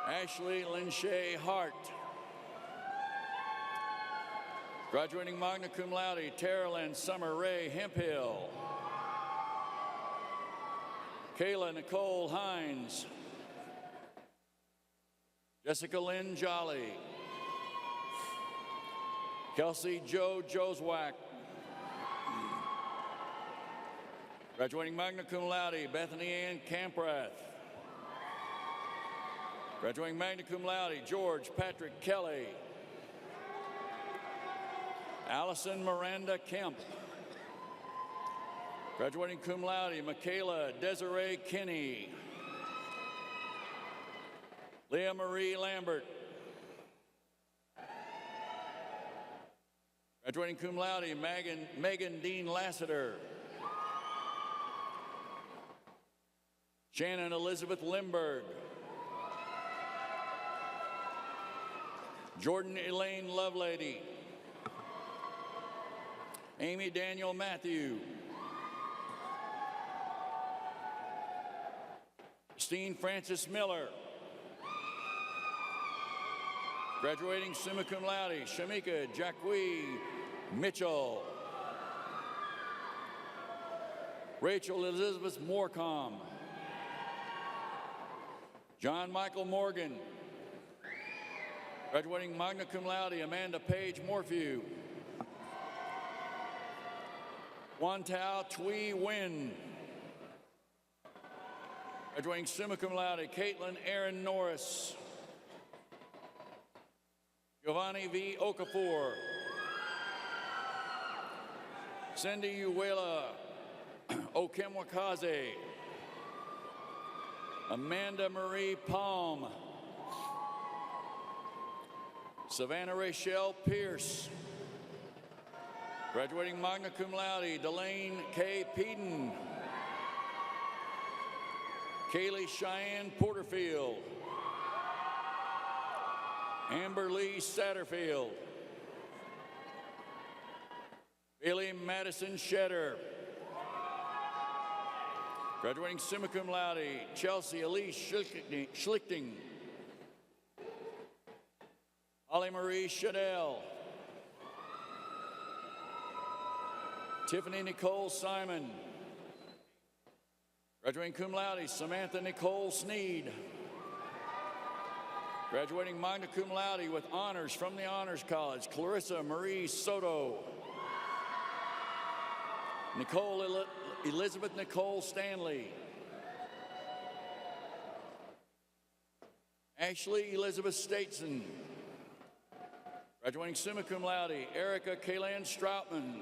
Ashley Linshay Hart. Graduating magna cum laude, Terrell Summer Ray Hemphill. Kayla Nicole Hines. Jessica Lynn Jolly. Kelsey Joe Joswack. Graduating magna cum laude, Bethany Ann Camprath. Graduating magna cum laude, George Patrick Kelly. Allison Miranda Kemp. Graduating cum laude, Michaela Desiree Kinney. Leah Marie Lambert. Graduating cum laude, Megan Dean Lassiter. Shannon Elizabeth Limberg. Jordan Elaine Lovelady. Amy Daniel Matthew. Christine Francis Miller. Graduating summa cum laude, Shamika Jacqui Mitchell. Rachel Elizabeth Morecom. John Michael Morgan. Graduating magna cum laude, Amanda Page Morphew. Wantao Twee Win. Graduating summa cum laude, Caitlin Aaron Norris. Giovanni V. Okafor. Cindy Uwela Okemwakaze. Amanda Marie Palm. Savannah Rachel Pierce. Graduating magna cum laude, Delane K. Peden. Kaylee Cheyenne Porterfield. Amber Lee Satterfield. Billy Madison Shedder. Graduating summa cum laude, Chelsea Elise Schlichting. Holly Marie Shadell. Tiffany Nicole Simon. Graduating cum laude, Samantha Nicole Sneed. Graduating magna cum laude with honors from the Honors College, Clarissa Marie Soto. Elizabeth Nicole Stanley. Ashley Elizabeth Stateson. Graduating summa cum laude, Erica Kaylan Stroutman.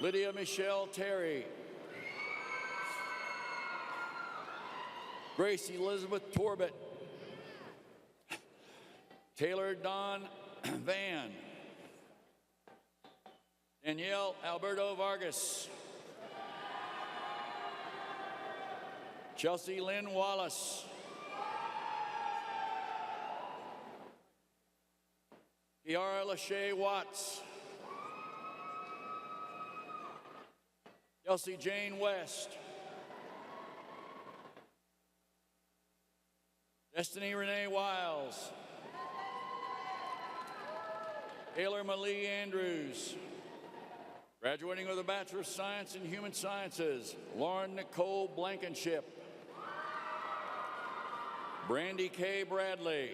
Lydia Michelle Terry. Grace Elizabeth Torbett. Taylor Don Van. Danielle Alberto Vargas. Chelsea Lynn Wallace. Kiara Lachey Watts. Kelsey Jane West. Destiny Renee Wiles. Taylor Malie Andrews. Graduating with a Bachelor of Science in Human Sciences, Lauren Nicole Blankenship. Brandy K. Bradley.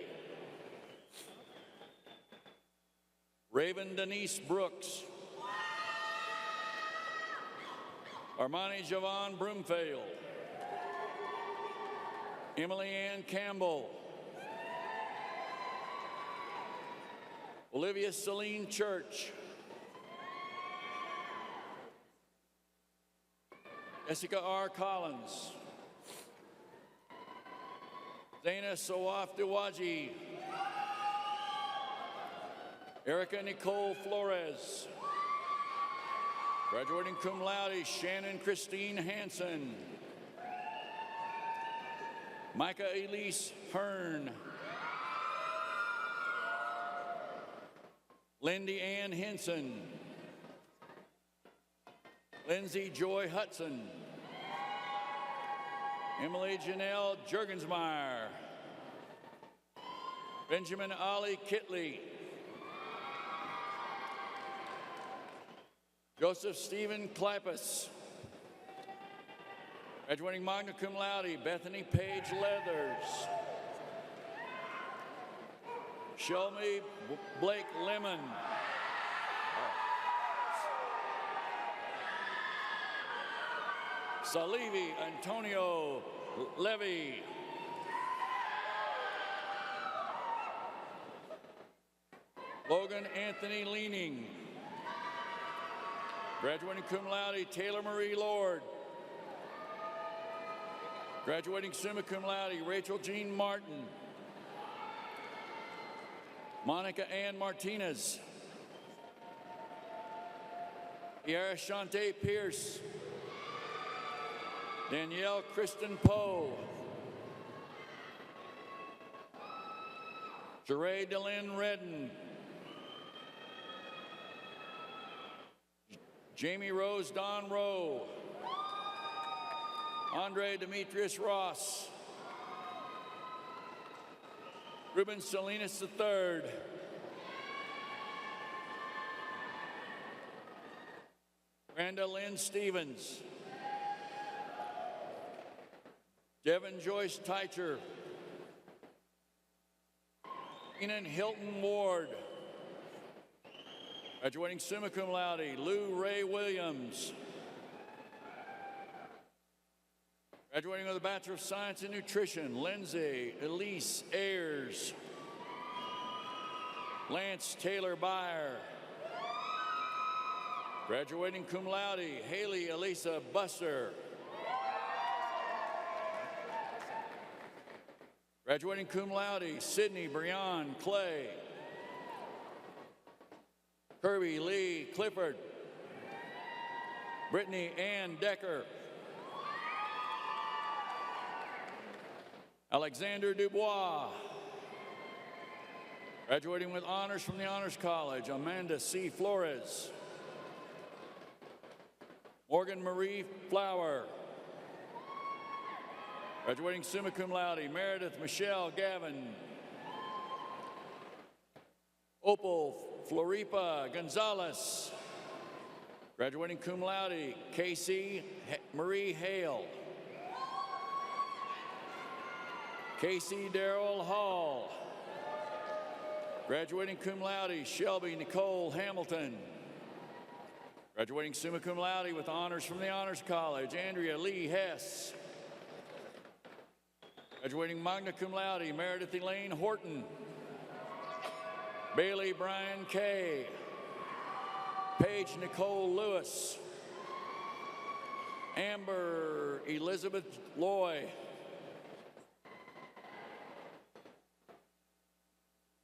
Raven Denise Brooks. Armani Javon Broomfield. Emily Ann Campbell. Olivia Celine Church. Jessica R. Collins. Zaina Sawaf Dewaji. Erica Nicole Flores. Graduating cum laude, Shannon Christine Hansen. Micah Elise Hearn. Lindy Ann Henson. Lindsay Joy Hudson. Emily Janelle Jurgensmeyer. Benjamin Ali Kitley. Joseph Stephen Clappus. Graduating magna cum laude, Bethany Page Leathers. Shelmy Blake Lemon. Salivi Antonio Levy. Logan Anthony Leaning. Graduating cum laude, Taylor Marie Lord. Graduating summa cum laude, Rachel Jean Martin. Monica Ann Martinez. Kiara Shante Pierce. Danielle Kristen Poe. Jeray Delyn Redden. Jamie Rose Don Rowe. Andre Demetrius Ross. Ruben Salinas III. Brenda Lynn Stevens. Devin Joyce Teicher. Enan Hilton Ward. Graduating summa cum laude, Lou Ray Williams. Graduating with a Bachelor of Science in Nutrition, Lindsay Elise Ayers. Lance Taylor Byer. Graduating cum laude, Haley Elisa Buster. Graduating cum laude, Sydney Breon Clay. Kirby Lee Clifford. Brittany Ann Decker. Alexander Dubois. Graduating with honors from the Honors College, Amanda C. Flores. Morgan Marie Flower. Graduating summa cum laude, Meredith Michelle Gavin. Opal Floripa Gonzalez. Graduating cum laude, Casey Marie Hale. Casey Darrell Hall. Graduating cum laude, Shelby Nicole Hamilton. Graduating summa cum laude with honors from the Honors College, Andrea Lee Hess. Graduating magna cum laude, Meredith Elaine Horton. Bailey Brian Kay. Paige Nicole Lewis. Amber Elizabeth Loy.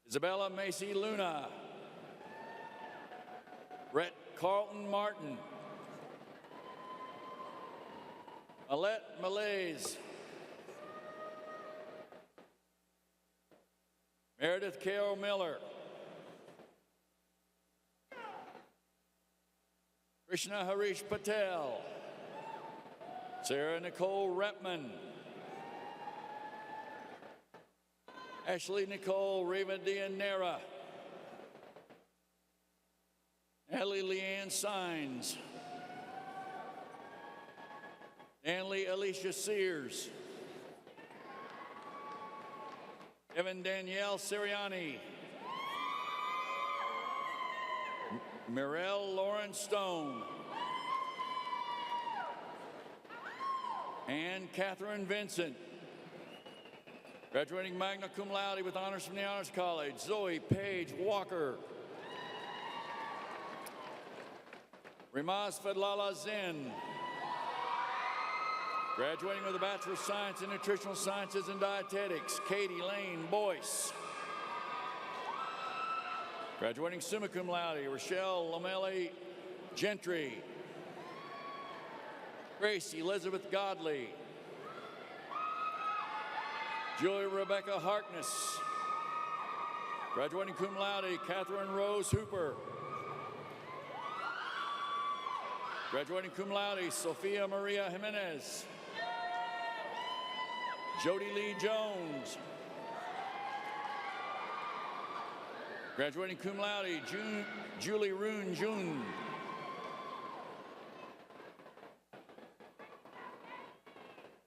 Isabella Macy Luna. Brett Carlton Martin. Alette Malaise. Meredith Carol Miller. Krishna Harish Patel. Sarah Nicole Repman. Ashley Nicole Ravadianera. Natalie Leanne Sines. Anley Alicia Sears. Evan Danielle Siriani. Mirelle Lauren Stone. Ann Catherine Vincent. Graduating magna cum laude with honors from the Honors College, Zoe Paige Walker. Rimaz Fadlala Zin. Graduating with a Bachelor of Science in Nutritional Sciences and Dietetics, Katie Lane Boyce. Graduating summa cum laude, Rochelle Lomeli Gentry. Grace Elizabeth Godley. Julia Rebecca Harkness. Graduating cum laude, Catherine Rose Hooper. Graduating cum laude, Sophia Maria Jimenez. Jody Lee Jones. Graduating cum laude, Julie Roon Jun.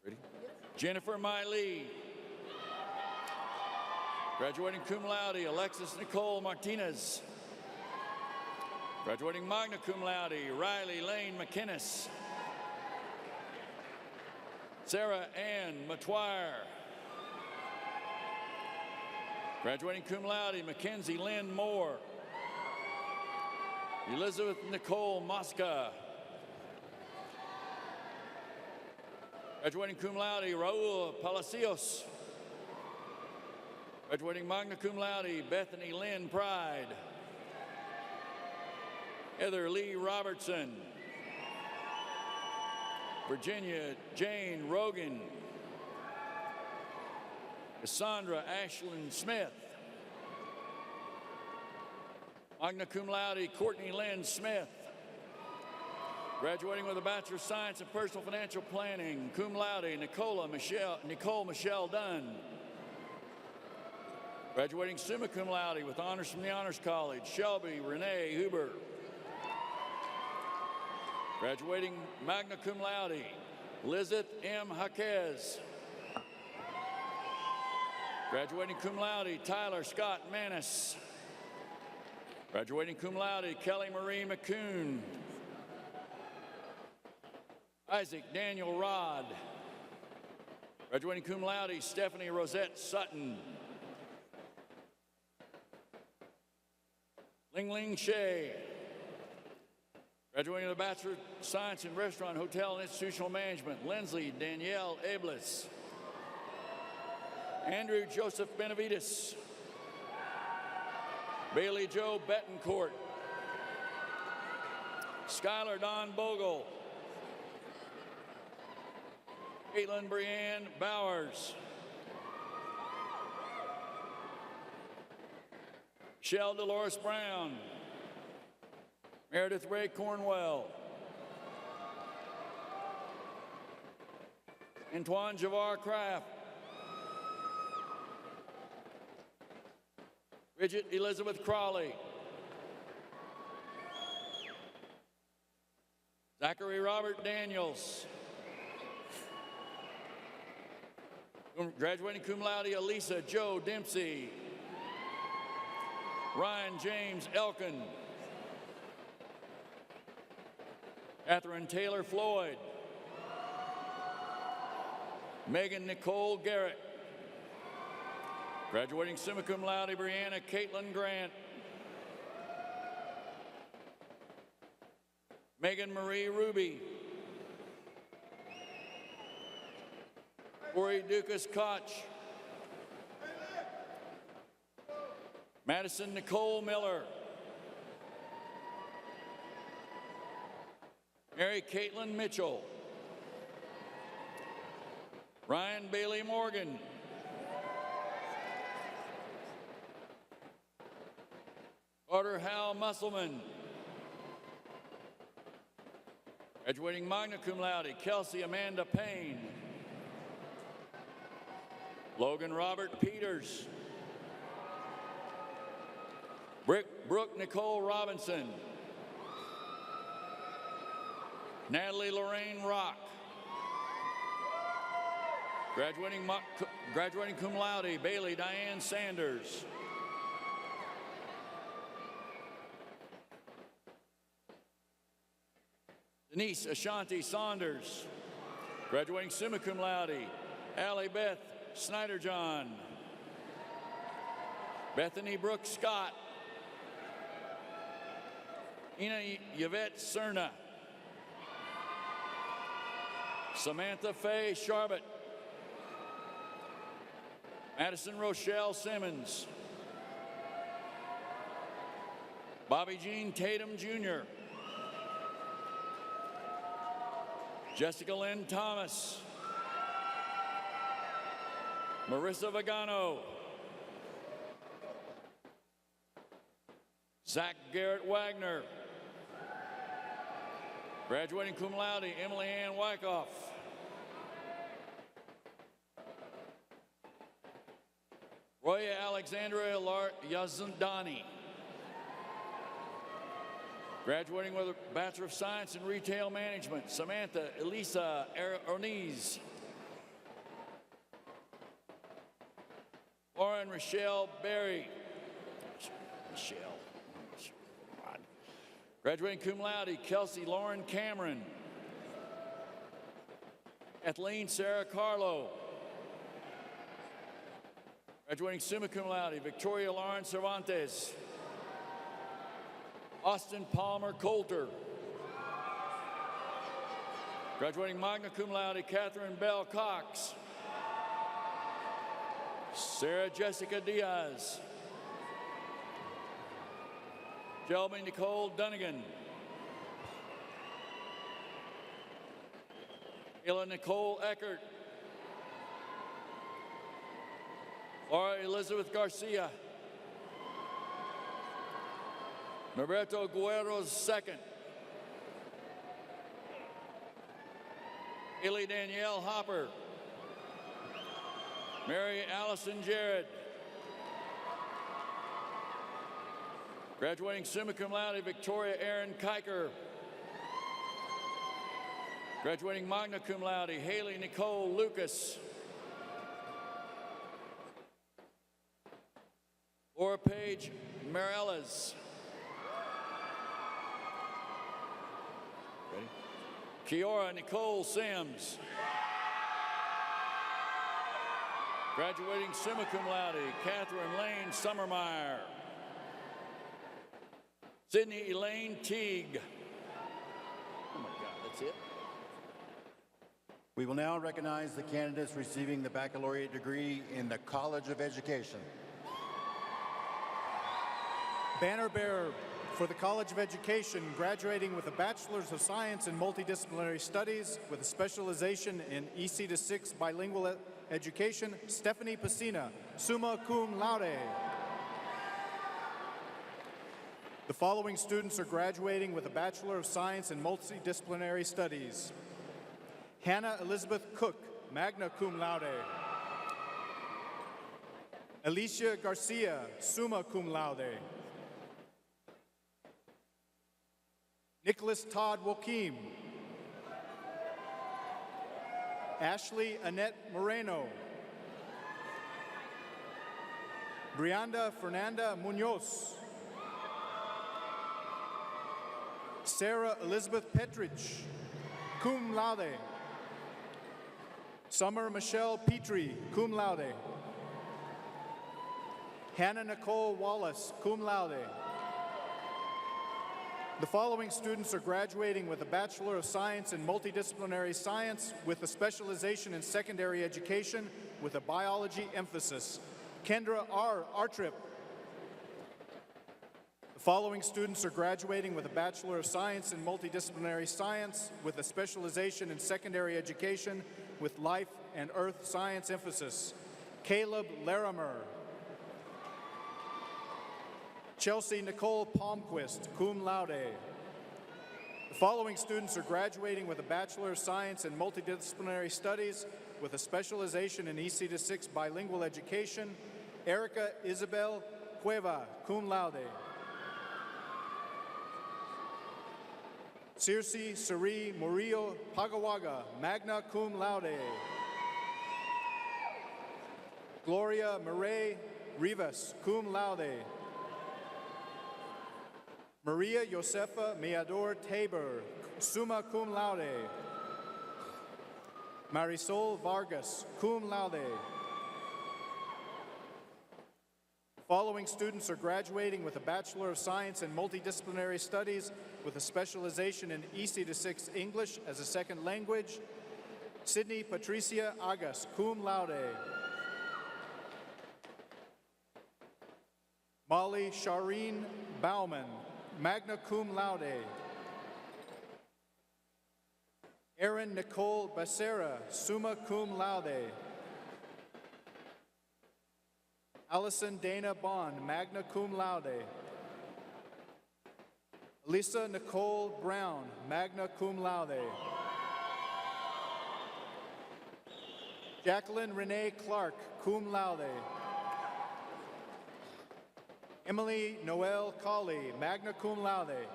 Ready? Jennifer Mai Lee. Graduating cum laude, Alexis Nicole Martinez. Graduating magna cum laude, Riley Lane McInnes. Sarah Ann Matwire. Graduating cum laude, Mackenzie Lynn Moore. Elizabeth Nicole Mosca. Graduating cum laude, Raul Palacios. Graduating magna cum laude, Bethany Lynn Pride. Heather Lee Robertson. Virginia Jane Rogan. Cassandra Ashlyn Smith. Magna cum laude, Courtney Lynn Smith. Graduating with a Bachelor of Science in Personal Financial Planning, cum laude, Nicole Michelle Dunn. Graduating summa cum laude with honors from the Honors College, Shelby Renee Huber. Graduating magna cum laude, Lizeth M. Jaquez. Graduating cum laude, Tyler Scott Manis. Graduating cum laude, Kelly Marie McCoon. Isaac Daniel Rod. Graduating cum laude, Stephanie Rosette Sutton. Ling Ling Shea. Graduating with a Bachelor of Science in Restaurant, Hotel, and Institutional Management, Lindsley Danielle Ablis. Andrew Joseph Benavides. Bailey Joe Betancourt. Skylar Don Bogle. Caitlin Brianne Bowers. Shell Dolores Brown. Meredith Ray Cornwell. Antoine Javar Kraft. Bridget Elizabeth Crawley. Zachary Robert Daniels. Graduating cum laude, Elisa Joe Dempsey. Ryan James Elkin. Catherine Taylor Floyd. Megan Nicole Garrett. Graduating summa cum laude, Brianna Caitlin Grant. Megan Marie Ruby. Corey Dukas Koch. Madison Nicole Miller. Mary Caitlin Mitchell. Ryan Bailey Morgan. Carter Hal Musselman. Graduating magna cum laude, Kelsey Amanda Payne. Logan Robert Peters. Brooke Nicole Robinson. Natalie Lorraine Rock. Graduating cum laude, Bailey Diane Sanders. Denise Ashanti Saunders. Graduating summa cum laude, Allie Beth Snyder-John. Bethany Brooke Scott. Ina Yvette Cerna. Samantha Faye Charbot. Madison Rochelle Simmons. Bobby Jean Tatum Jr. Jessica Lynn Thomas. Marissa Vagano. Zach Garrett Wagner. Graduating cum laude, Emily Ann Wyckoff. Roya Alexandria Yazundani. Graduating with a Bachelor of Science in Retail Management, Samantha Elisa Orniz. Lauren Rochelle Berry. Michelle. God. Graduating cum laude, Kelsey Lauren Cameron. Kathleen Sarah Carlo. Graduating summa cum laude, Victoria Lauren Cervantes. Austin Palmer Coulter. Graduating magna cum laude, Catherine Bell Cox. Sarah Jessica Diaz. Shelby Nicole Dunnigan. Kayla Nicole Eckert. Laura Elizabeth Garcia. Norberto Guerrero's II. Haley Danielle Hopper. Mary Allison Jared. Graduating summa cum laude, Victoria Erin Kiker. Graduating magna cum laude, Haley Nicole Lucas. Laura Paige Morales. Ready? Kiora Nicole Sims. Graduating summa cum laude, Catherine Lane Summermeyer. Sydney Elaine Teague. Oh my God, that's it? We will now recognize the candidates receiving the baccalaureate degree in the College of Education. Banner bearer for the College of Education, graduating with a Bachelor's of Science in Multidisciplinary Studies with a specialization in EC to 6 bilingual education, Stephanie Pacina, summa cum laude. The following students are graduating with a Bachelor of Science in Multidisciplinary Studies. Hannah Elizabeth Cook, magna cum laude. Alicia Garcia, summa cum laude. Nicholas Todd Wokim. Ashley Annette Moreno. Brianda Fernanda Munoz. Sarah Elizabeth Petrich, cum laude. Summer Michelle Petrie, cum laude. Hannah Nicole Wallace, cum laude. The following students are graduating with a Bachelor of Science in Multidisciplinary Science with a specialization in secondary education with a biology emphasis. Kendra R. Artrip. The following students are graduating with a Bachelor of Science in Multidisciplinary Science with a specialization in secondary education with life and earth science emphasis. Caleb Larimer. Chelsea Nicole Palmquist, cum laude. The following students are graduating with a Bachelor of Science in Multidisciplinary Studies with a specialization in EC-6 bilingual education. Erica Isabel Cueva, cum laude. Circe Sari Murillo Pagawaga, magna cum laude. Gloria Mireille Rivas, cum laude. Maria Josefa Meador Tabor, summa cum laude. Marisol Vargas, cum laude. Following students are graduating with a Bachelor of Science in Multidisciplinary Studies with a specialization in EC-6 English as a second language. Sydney Patricia Agas, cum laude. Molly Charine Bauman, magna cum laude. Erin Nicole Becerra, summa cum laude. Allison Dana Bond, magna cum laude. Lisa Nicole Brown, magna cum laude. Jacqueline Renee Clark, cum laude. Emily Noel Colley, magna cum laude.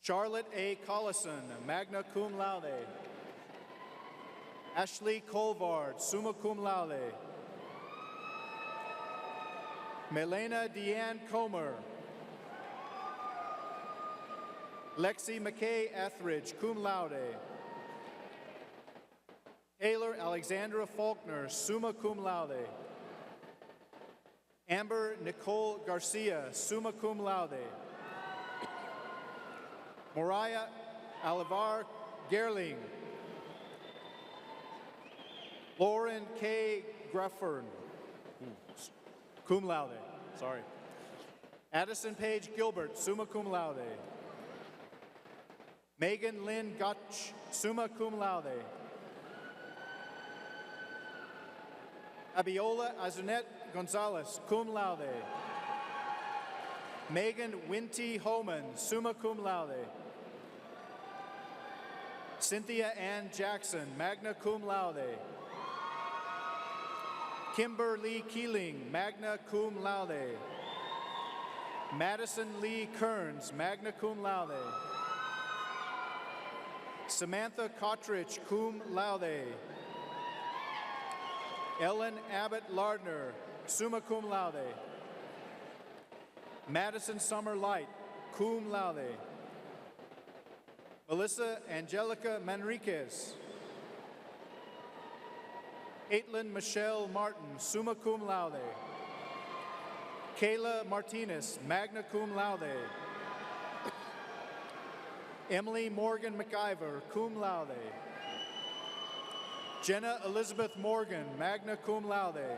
Charlotte A. Collison, magna cum laude. Ashley Colvard, summa cum laude. Melena Deanne Comer. Lexi McKay Etheridge, cum laude. Taylor Alexandra Faulkner, summa cum laude. Amber Nicole Garcia, summa cum laude. Moriah Alivar Gerling. Lauren K. Gruffern, cum laude, sorry. Addison Page Gilbert, summa cum laude. Megan Lynn Gotch, summa cum laude. Abiola Azunet Gonzalez, cum laude. Megan Winty Homan, summa cum laude. Cynthia Ann Jackson, magna cum laude. Kimberly Keeling, magna cum laude. Madison Lee Kearns, magna cum laude. Samantha Cottridge, cum laude. Ellen Abbott Lardner, summa cum laude. Madison Summer Light, cum laude. Melissa Angelica Manriquez. Caitlin Michelle Martin, summa cum laude. Kayla Martinez, magna cum laude. Emily Morgan McIver, cum laude. Jenna Elizabeth Morgan, magna cum laude.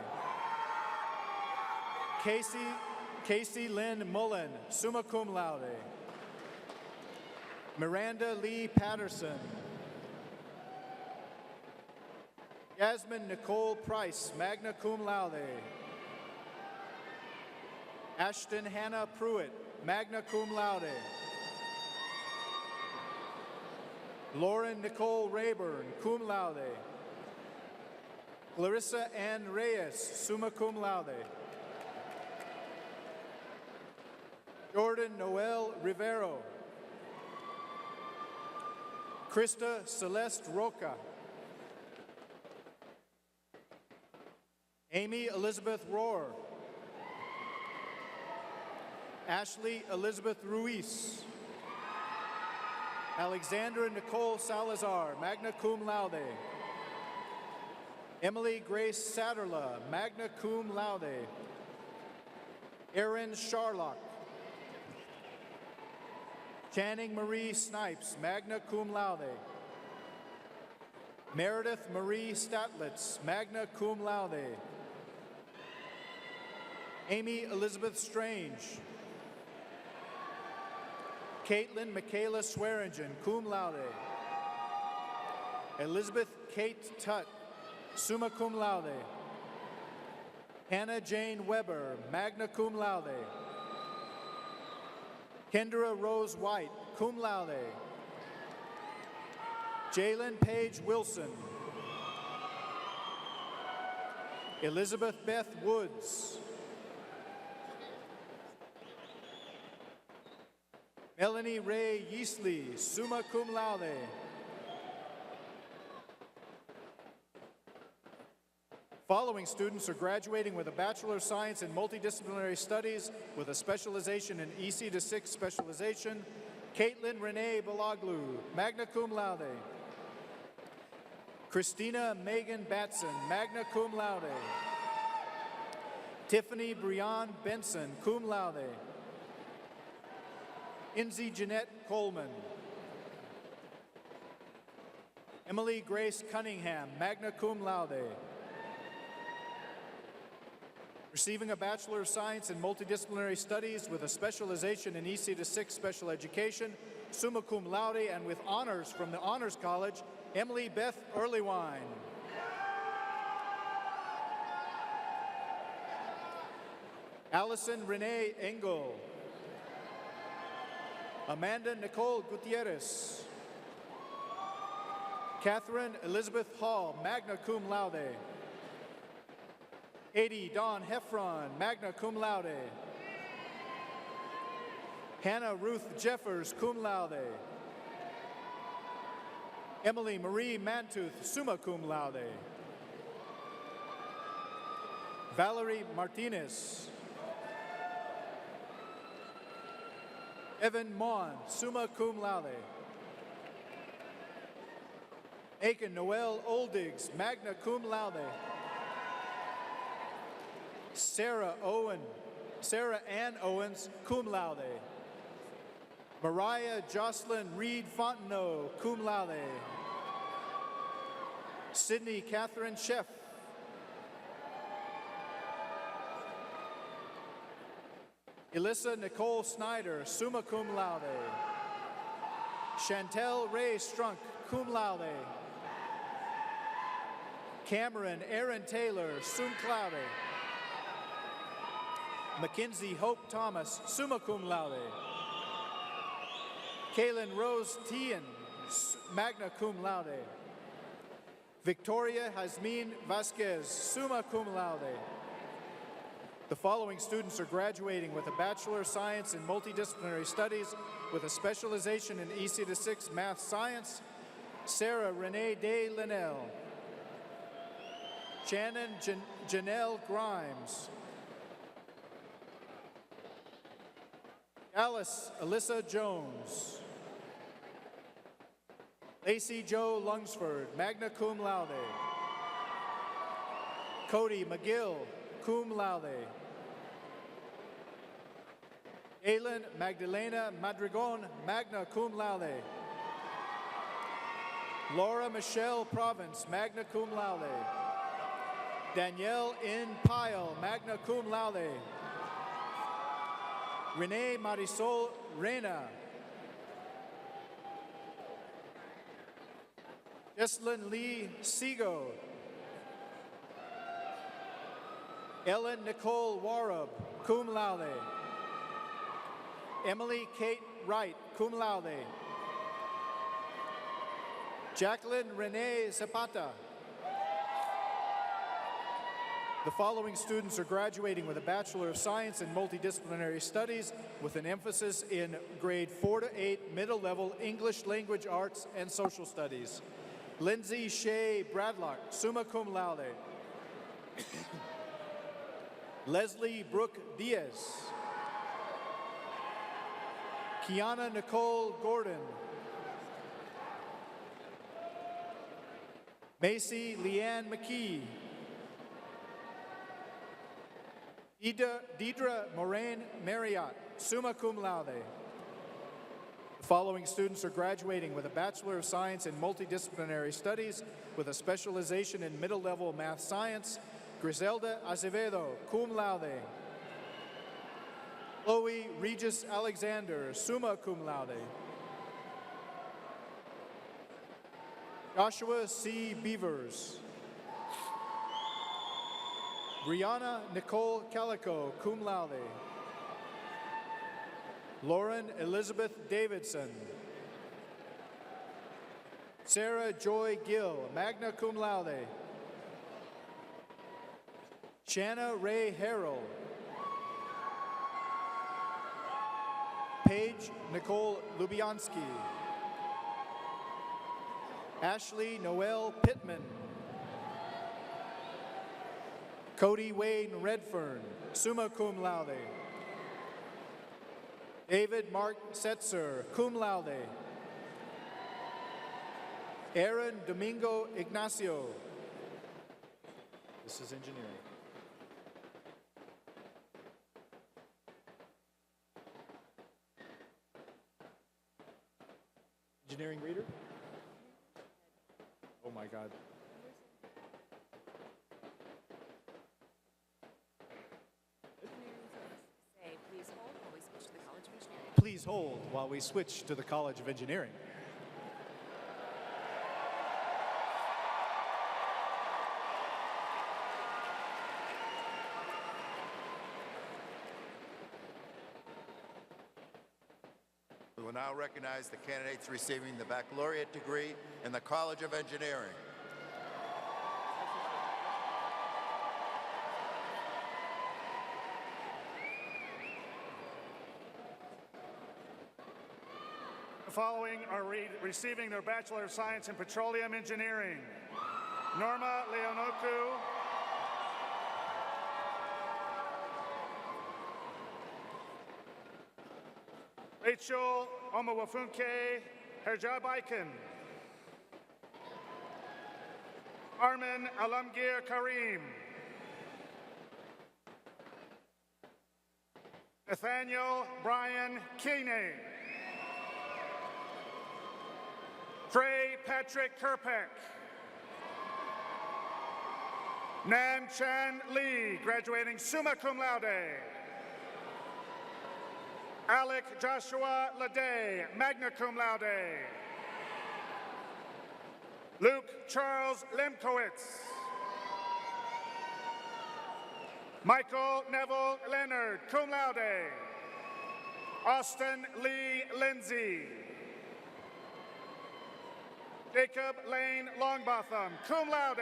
Casey Lynn Mullen, summa cum laude. Miranda Lee Patterson. Jasmine Nicole Price, magna cum laude. Ashton Hannah Pruitt, magna cum laude. Lauren Nicole Rayburn, cum laude. Clarissa Ann Reyes, summa cum laude. Jordan Noel Rivero. Krista Celeste Roca. Amy Elizabeth Rohr. Ashley Elizabeth Ruiz. Alexandra Nicole Salazar, magna cum laude. Emily Grace Satterla, magna cum laude. Erin Sharlock. Channing Marie Snipes, magna cum laude. Meredith Marie Statlitz, magna cum laude. Amy Elizabeth Strange. Caitlin Michaela Swearingen, cum laude. Elizabeth Kate Tutt, summa cum laude. Hannah Jane Weber, magna cum laude. Kendra Rose White, cum laude. Jalen Paige Wilson. Elizabeth Beth Woods. Melanie Ray Yeasley, summa cum laude. Following students are graduating with a Bachelor of Science in Multidisciplinary Studies with a specialization in EC-6 specialization. Caitlin Renee Balaglu, magna cum laude. Christina Megan Batson, magna cum laude. Tiffany Breon Benson, cum laude. Inzi Jeanette Coleman. Emily Grace Cunningham, magna cum laude. Receiving a Bachelor of Science in Multidisciplinary Studies with a specialization in EC-6 special education, summa cum laude, and with honors from the Honors College, Emily Beth Earlywine. Allison Renee Engel. Amanda Nicole Gutierrez. Catherine Elizabeth Hall, magna cum laude. Katie Dawn Heffron, magna cum laude. Hannah Ruth Jeffers, cum laude. Emily Marie Mantooth, summa cum laude. Valerie Martinez. Evan Mon, summa cum laude. Aiken Noel Oldigs, magna cum laude. Sarah Ann Owens, cum laude. Mariah Jocelyn Reed Fontenot, cum laude. Sydney Catherine Sheff. Elissa Nicole Snyder, summa cum laude. Chantel Ray Strunk, cum laude. Cameron Aaron Taylor, sum laude. Mackenzie Hope Thomas, summa cum laude. Kaylin Rose Tien, magna cum laude. Victoria Hasmin Vasquez, summa cum laude. The following students are graduating with a Bachelor of Science in Multidisciplinary Studies with a specialization in EC-6 Math Science. Sarah Renee Day Linnell. Shannon Janelle Grimes. Alice Alyssa Jones. Lacey Joe Lungsford, magna cum laude. Cody McGill, cum laude. Aylin Magdalena Madrigon, magna cum laude. Laura Michelle Province, magna cum laude. Danielle N. Pyle, magna cum laude. Renee Marisol Reyna. Jesslyn Lee Seago. Ellen Nicole Warub, cum laude. Emily Kate Wright, cum laude. Jacqueline Renee Zapata. The following students are graduating with a Bachelor of Science in Multidisciplinary Studies with an emphasis in grade 4 to 8 middle level English Language Arts and Social Studies. Lindsay Shea Bradlock, summa cum laude. Leslie Brooke Diaz. Kiana Nicole Gordon. Macy Leanne McKee. Deidre Moraine Marriott, summa cum laude. The following students are graduating with a Bachelor of Science in Multidisciplinary Studies with a specialization in middle-level math science. Griselda Azevedo, cum laude. Chloe Regis Alexander, summa cum laude. Joshua C. Beavers. Brianna Nicole Calico, cum laude. Lauren Elizabeth Davidson. Sarah Joy Gill, magna cum laude. Shanna Ray Harrell. Paige Nicole Lubianski. Ashley Noel Pittman. Cody Wayne Redfern, summa cum laude. David Mark Setzer, cum laude. Aaron Domingo Ignacio. This is engineering. Engineering reader? Oh my God. Please hold while we switch to the College of Engineering. We will now recognize the candidates receiving the baccalaureate degree in the College of Engineering. The following are receiving their Bachelor of Science in Petroleum Engineering. Norma Leonoku, Rachel Omawafunke Herjabaiken, Armin Alamgir Karim, Nathaniel Brian Keeney, Trey Patrick Kerpeck, Nan Chan Lee, graduating summa cum laude. Alec Joshua Lede, magna cum laude. Luke Charles Lemkowitz. Michael Neville Leonard, cum laude. Austin Lee Lindsay. Jacob Lane Longbotham, cum laude.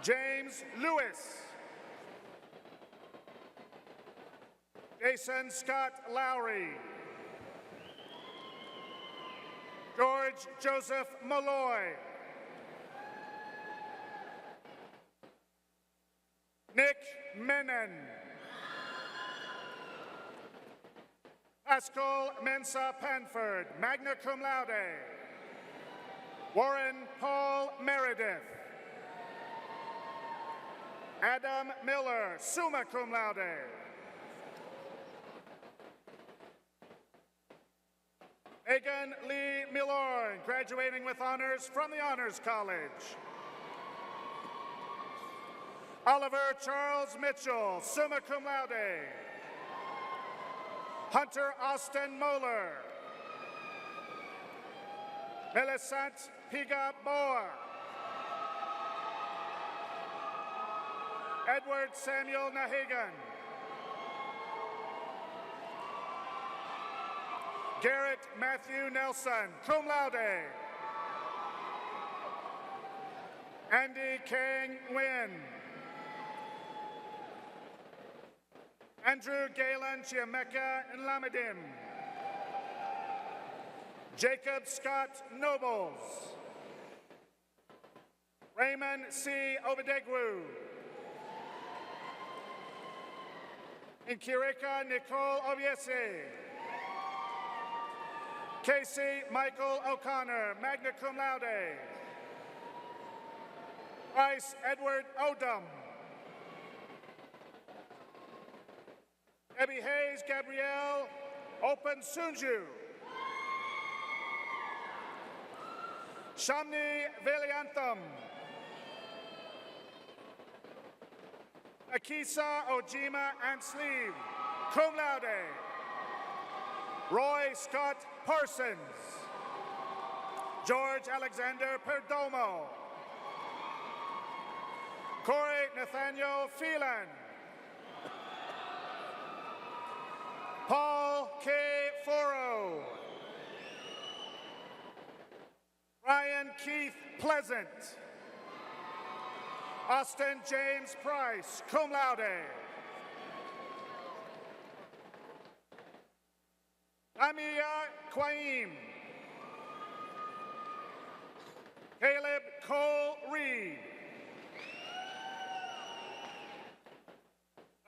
James Lewis. Jason Scott Lowry. George Joseph Malloy. Nick Menon. Pascal Mensa Panford, magna cum laude. Warren Paul Meredith. Adam Miller, summa cum laude. Megan Lee Milorn, graduating with honors from the Honors College. Oliver Charles Mitchell, summa cum laude. Hunter Austin Moeller. Millicent Piga Boa. Edward Samuel Nahagan. Garrett Matthew Nelson, cum laude. Andy Kang Nguyen. Andrew Galen Chiameka Nlamadim. Jacob Scott Nobles. Raymond C. Obadegwu. Nkirika Nicole Obiese. Casey Michael O'Connor, magna cum laude. Bryce Edward Odom. Debbie Hayes Gabrielle Open Sunju. Shamni Veliantham. Akisa Ojima Ansleeve, cum laude. Roy Scott Parsons. George Alexander Perdomo. Corey Nathaniel Phelan. Paul K. Foro. Ryan Keith Pleasant. Austin James Price, cum laude. Amia Quaim. Caleb Cole Reed.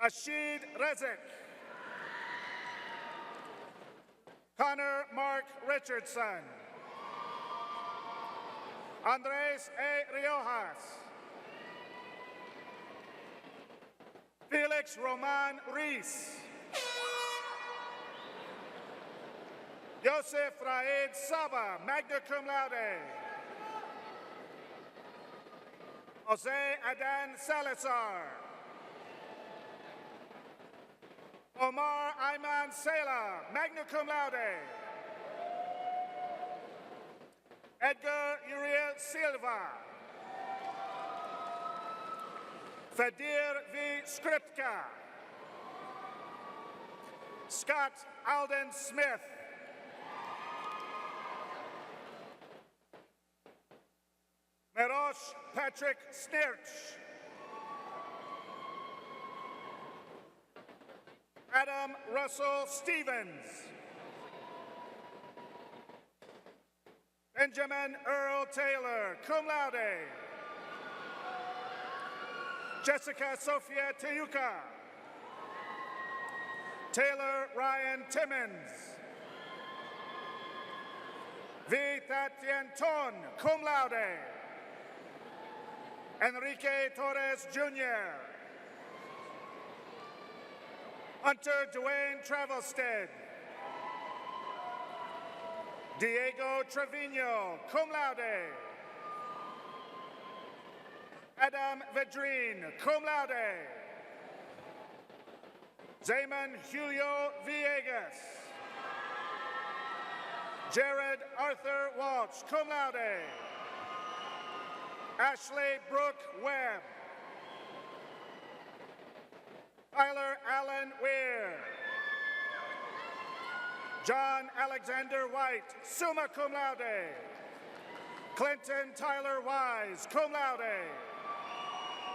Rashid Rezek. Connor Mark Richardson. Andres A. Riojas. Felix Roman Rees. Joseph Raed Saba, magna cum laude. Jose Adan Salazar. Omar Ayman Sela, magna cum laude. Edgar Uriel Silva. Fadir V. Skripka. Scott Alden Smith. Merosh Patrick Snirch. Adam Russell Stevens. Benjamin Earl Taylor, cum laude. Jessica Sophia Teyuka. Taylor Ryan Timmons. V. Tatian Ton, cum laude. Enrique Torres Jr. Hunter Dwayne Travelstead. Diego Trevino, cum laude. Adam Vedrine, cum laude. Zaman Julio Villegas. Jared Arthur Walsh, cum laude. Ashley Brooke Webb. Tyler Allen Weir. John Alexander White, summa cum laude. Clinton Tyler Wise, cum laude.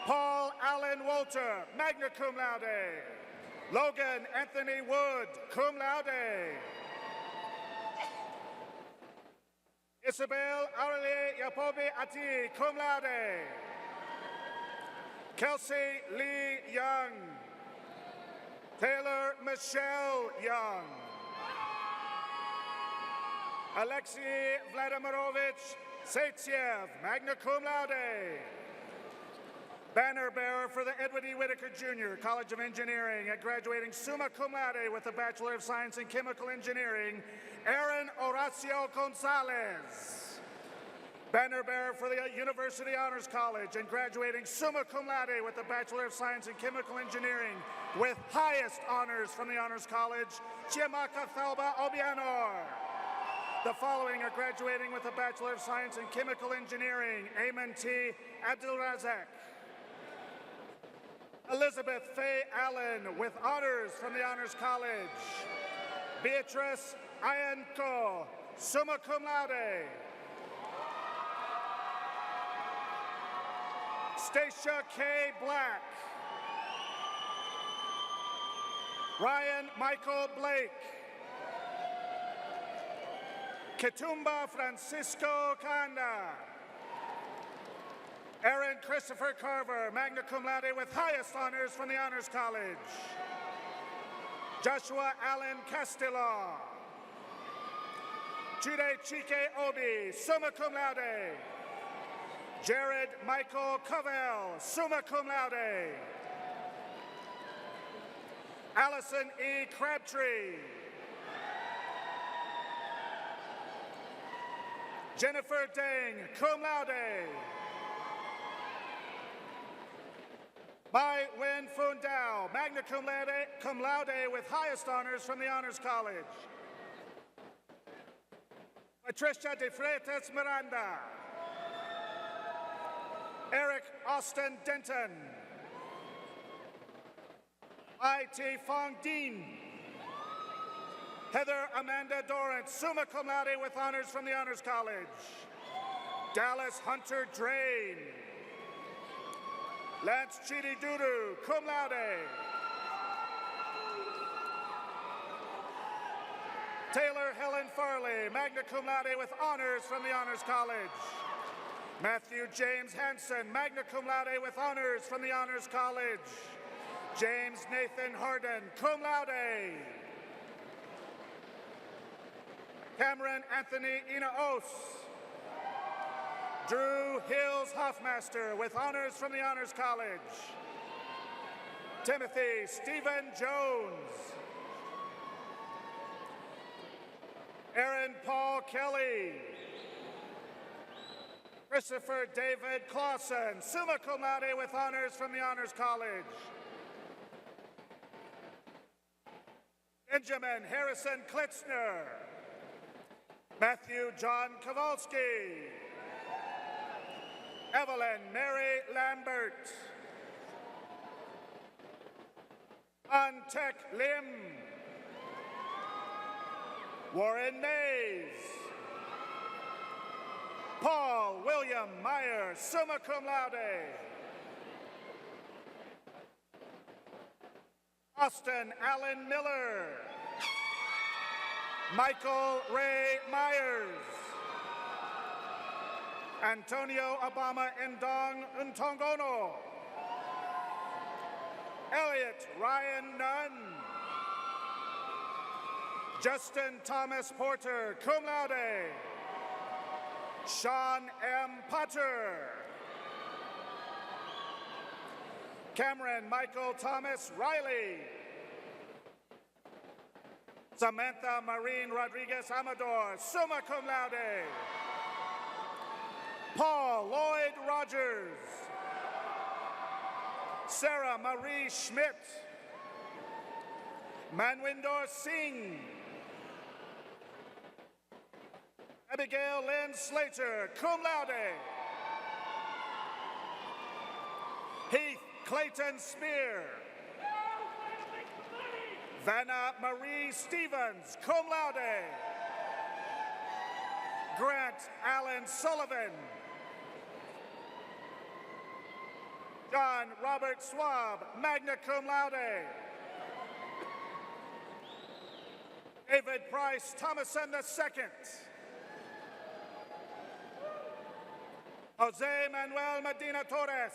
Paul Allen Walter, magna cum laude. Logan Anthony Wood, cum laude. Isabel Aurelie Yapobi Ati, cum laude. Kelsey Lee Young. Taylor Michelle Young. Alexei Vladimirovich Saitsev, magna cum laude. Banner bearer for the Edward E. Whitaker Jr. College of Engineering at graduating summa cum laude with a Bachelor of Science in Chemical Engineering, Aaron Horacio Gonzalez. Banner bearer for the University Honors College and graduating summa cum laude with a Bachelor of Science in Chemical Engineering with highest honors from the Honors College, Chiamaka Thalba Obianor. The following are graduating with a Bachelor of Science in Chemical Engineering, Ayman T. Abdulrazak. Elizabeth Faye Allen with honors from the Honors College. Beatrice Ayanko, summa cum laude. Stacia K. Black. Ryan Michael Blake. Ketumba Francisco Kanda. Aaron Christopher Carver, magna cum laude with highest honors from the Honors College. Joshua Allen Castillo. Chude Chike Obi, summa cum laude. Jared Michael Covell, summa cum laude. Allison E. Crabtree. Jennifer Dang, cum laude. Mai Wen Fundao, magna cum laude with highest honors from the Honors College. Patricia De Freitas Miranda. Eric Austin Denton. I.T. Fong Dean. Heather Amanda Dorrance, summa cum laude with honors from the Honors College. Dallas Hunter Drain. Lance Chidi Dudu, cum laude. Taylor Helen Farley, magna cum laude with honors from the Honors College. Matthew James Hanson, magna cum laude with honors from the Honors College. James Nathan Harden, cum laude. Cameron Anthony Inaos. Drew Hills Hoffmaster with honors from the Honors College. Timothy Stephen Jones. Aaron Paul Kelly. Christopher David Clausen, summa cum laude with honors from the Honors College. Benjamin Harrison Klitzner. Matthew John Kowalski. Evelyn Mary Lambert. Antek Lim. Warren Mays. Paul William Meyer, summa cum laude. Austin Allen Miller. Michael Ray Myers. Antonio Obama Ndong Ntongono. Elliot Ryan Nunn. Justin Thomas Porter, cum laude. Sean M. Potter. Cameron Michael Thomas Riley. Samantha Maureen Rodriguez Amador, summa cum laude. Paul Lloyd Rogers. Sarah Marie Schmidt. Manwinder Singh. Abigail Lynn Slater, cum laude. Heath Clayton Spear. Vanna Marie Stevens, cum laude. Grant Allen Sullivan. John Robert Swab, magna cum laude. David Price Thomason II. Jose Manuel Medina Torres.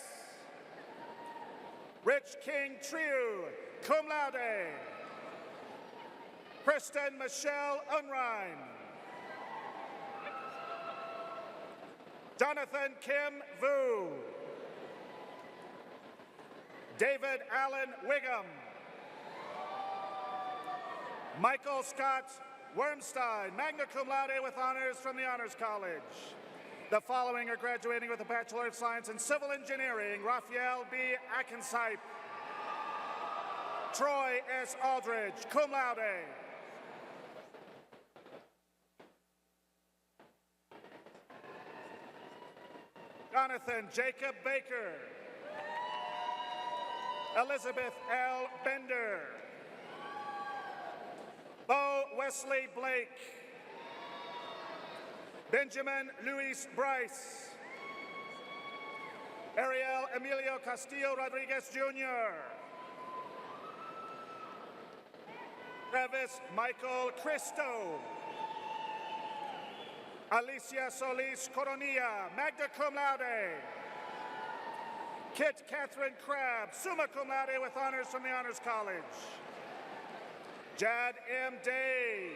Rich King Triu, cum laude. Kristen Michelle Unrein. Jonathan Kim Vu. David Allen Wiggum. Michael Scott Wormstein, magna cum laude with honors from the Honors College. The following are graduating with a Bachelor of Science in Civil Engineering: Raphael B. Akensipe, Troy S. Aldridge, cum laude. Jonathan Jacob Baker. Elizabeth L. Bender. Bo Wesley Blake. Benjamin Luis Bryce. Ariel Emilio Castillo Rodriguez Jr. Travis Michael Cristo. Alicia Solis Coronilla, magna cum laude. Kit Catherine Crabb, summa cum laude with honors from the Honors College. Jad M. Day.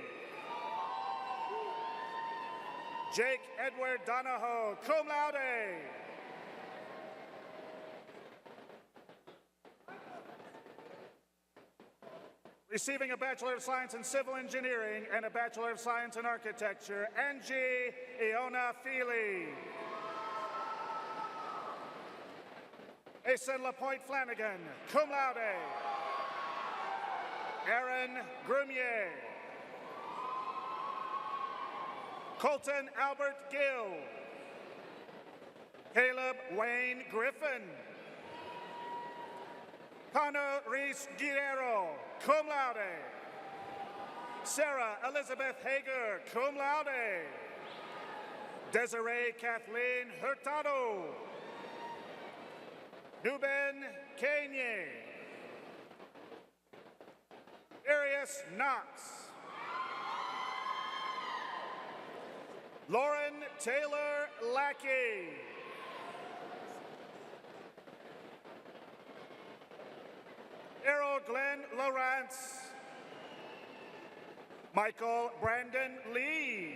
Jake Edward Donahoe, cum laude. Receiving a Bachelor of Science in Civil Engineering and a Bachelor of Science in Architecture, Angie Iona Feely. Asen LaPointe Flanagan, cum laude. Aaron Grumier. Colton Albert Gill. Caleb Wayne Griffin. Connor Reese Guerrero, cum laude. Sarah Elizabeth Hager, cum laude. Desiree Kathleen Hurtado. Nuben Kanye. Arius Knox. Lauren Taylor Lackey. Errol Glenn Lawrence. Michael Brandon Lee.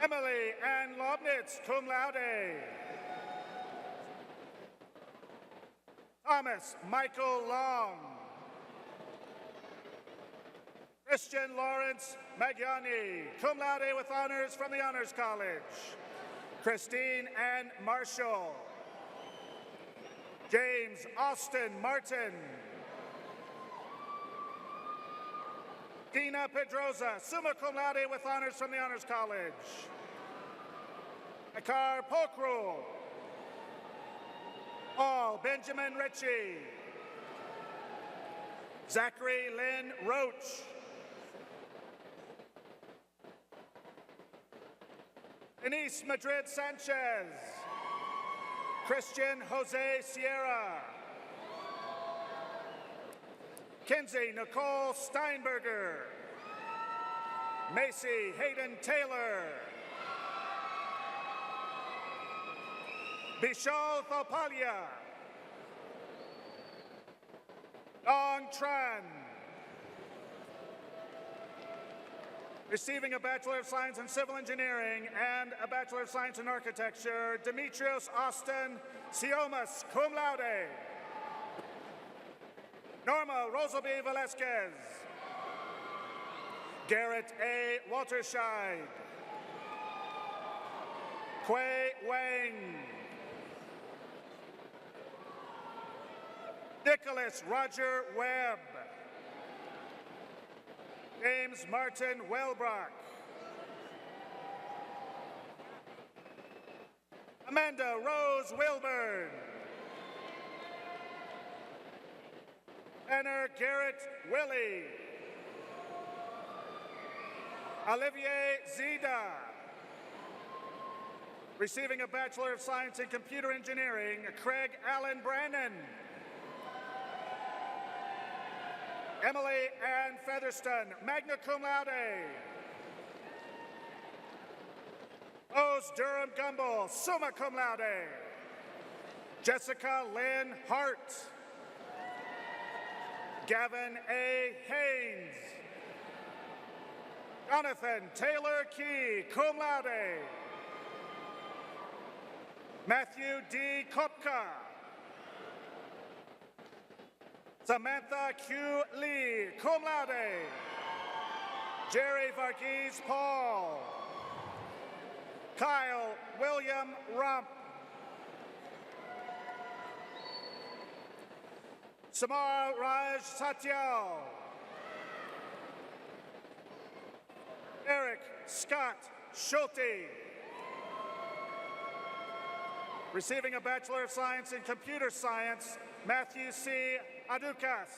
Emily Ann Lobnitz, cum laude. Thomas Michael Long. Christian Lawrence Magiani, cum laude with honors from the Honors College. Christine Ann Marshall. James Austin Martin. Dina Pedroza, summa cum laude with honors from the Honors College. Akar Pokru. Paul Benjamin Ritchie. Zachary Lynn Roach. Denise Madrid Sanchez. Christian Jose Sierra. Kinsey Nicole Steinberger. Macy Hayden Taylor. Bishal Thopalia. Dong Tran. Receiving a Bachelor of Science in Civil Engineering and a Bachelor of Science in Architecture, Demetrios Austin Siomas, cum laude. Norma Rosalby Velasquez. Garrett A. Walterscheid. Quay Wang. Nicholas Roger Webb. James Martin Welbrock. Amanda Rose Wilburn. Tanner Garrett Willie. Olivier Zida. Receiving a Bachelor of Science in Computer Engineering, Craig Allen Brannon. Emily Ann Featherston, magna cum laude. Rose Durham Gumbel, summa cum laude. Jessica Lynn Hart. Gavin A. Haynes. Jonathan Taylor Key, cum laude. Matthew D. Kopka. Samantha Q. Lee, cum laude. Jerry Varghese Paul. Kyle William Rump. Samar Raj Satyal. Eric Scott Schulte. Receiving a Bachelor of Science in Computer Science, Matthew C. Aducas.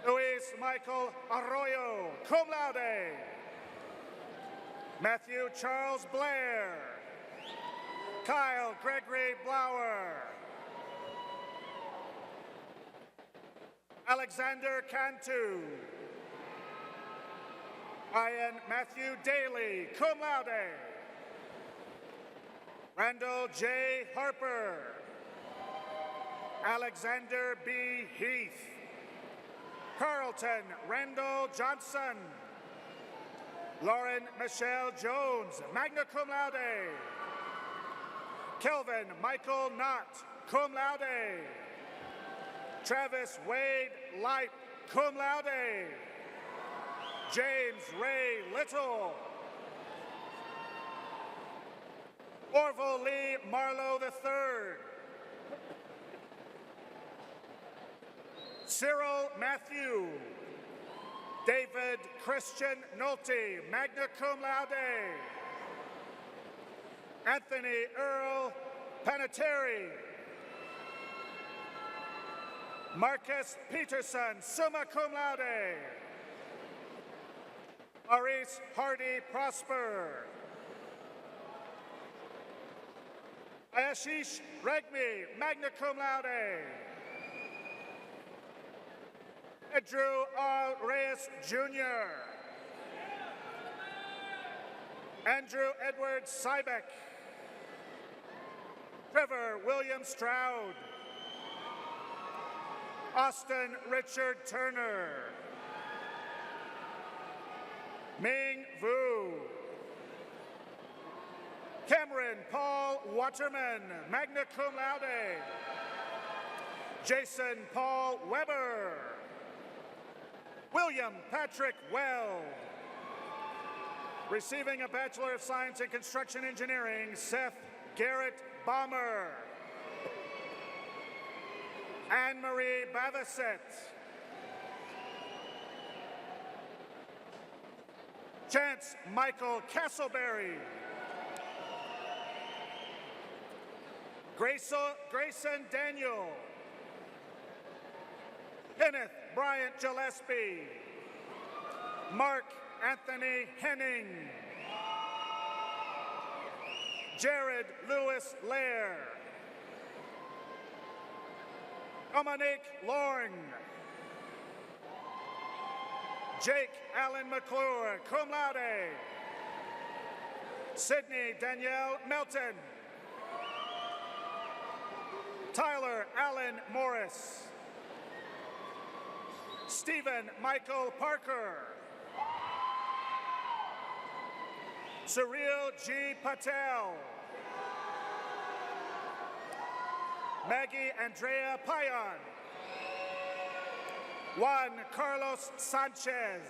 Luis Michael Arroyo, cum laude. Matthew Charles Blair. Kyle Gregory Blower. Alexander Cantu. Ryan Matthew Daly, cum laude. Randall J. Harper. Alexander B. Heath. Carlton Randall Johnson. Lauren Michelle Jones, magna cum laude. Kelvin Michael Knott, cum laude. Travis Wade Light, cum laude. James Ray Little. Orville Lee Marlowe III. Cyril Matthew. David Christian Nolte, magna cum laude. Anthony Earl Panettiere. Marcus Peterson, summa cum laude. Maurice Hardy Prosper. Ashish Regmi, magna cum laude. Andrew R. Reyes Jr. Andrew Edward Sybeck. Trevor William Stroud. Austin Richard Turner. Ming Vu. Cameron Paul Waterman, magna cum laude. Jason Paul Weber. William Patrick Well. Receiving a Bachelor of Science in Construction Engineering, Seth Garrett Bomber. Anne-Marie Bavasset. Chance Michael Castleberry. Grayson Daniel. Kenneth Bryant Gillespie. Mark Anthony Henning. Jared Lewis Lair. Dominique Lorne. Jake Allen McClure, cum laude. Sydney Danielle Melton. Tyler Allen Morris. Stephen Michael Parker. Cyril G. Patel. Maggie Andrea Payan. Juan Carlos Sanchez.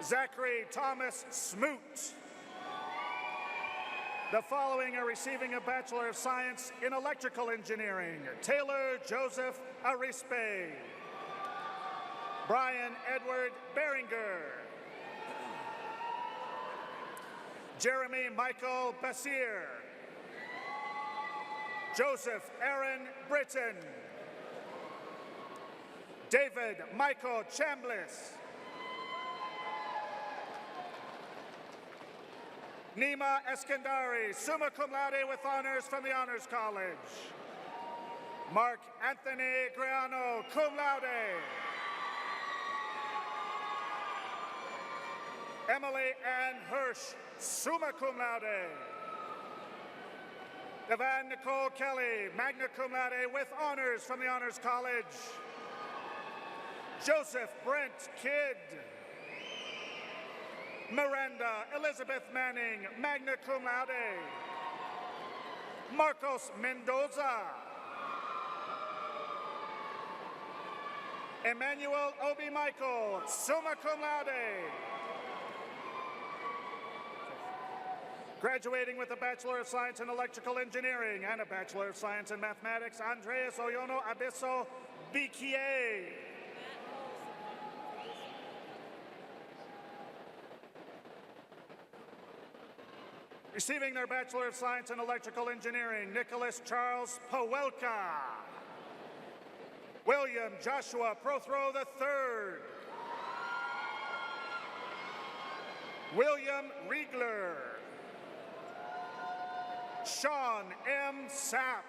Zachary Thomas Smoot. The following are receiving a Bachelor of Science in Electrical Engineering. Taylor Joseph Arispe. Brian Edward Beringer. Jeremy Michael Bassir. Joseph Aaron Britton. David Michael Chambliss. Nima Eskandari, summa cum laude with honors from the Honors College. Mark Anthony Griano, cum laude. Emily Ann Hirsch, summa cum laude. Devan Nicole Kelly, magna cum laude with honors from the Honors College. Joseph Brent Kidd. Miranda Elizabeth Manning, magna cum laude. Marcos Mendoza. Emmanuel Obi Michael, summa cum laude. Graduating with a Bachelor of Science in Electrical Engineering and a Bachelor of Science in Mathematics, Andreas Oyono Abisso Biquier. Receiving their Bachelor of Science in Electrical Engineering, Nicholas Charles Pawelka. William Joshua Prothrow III. William Riegler. Sean M. Sapp.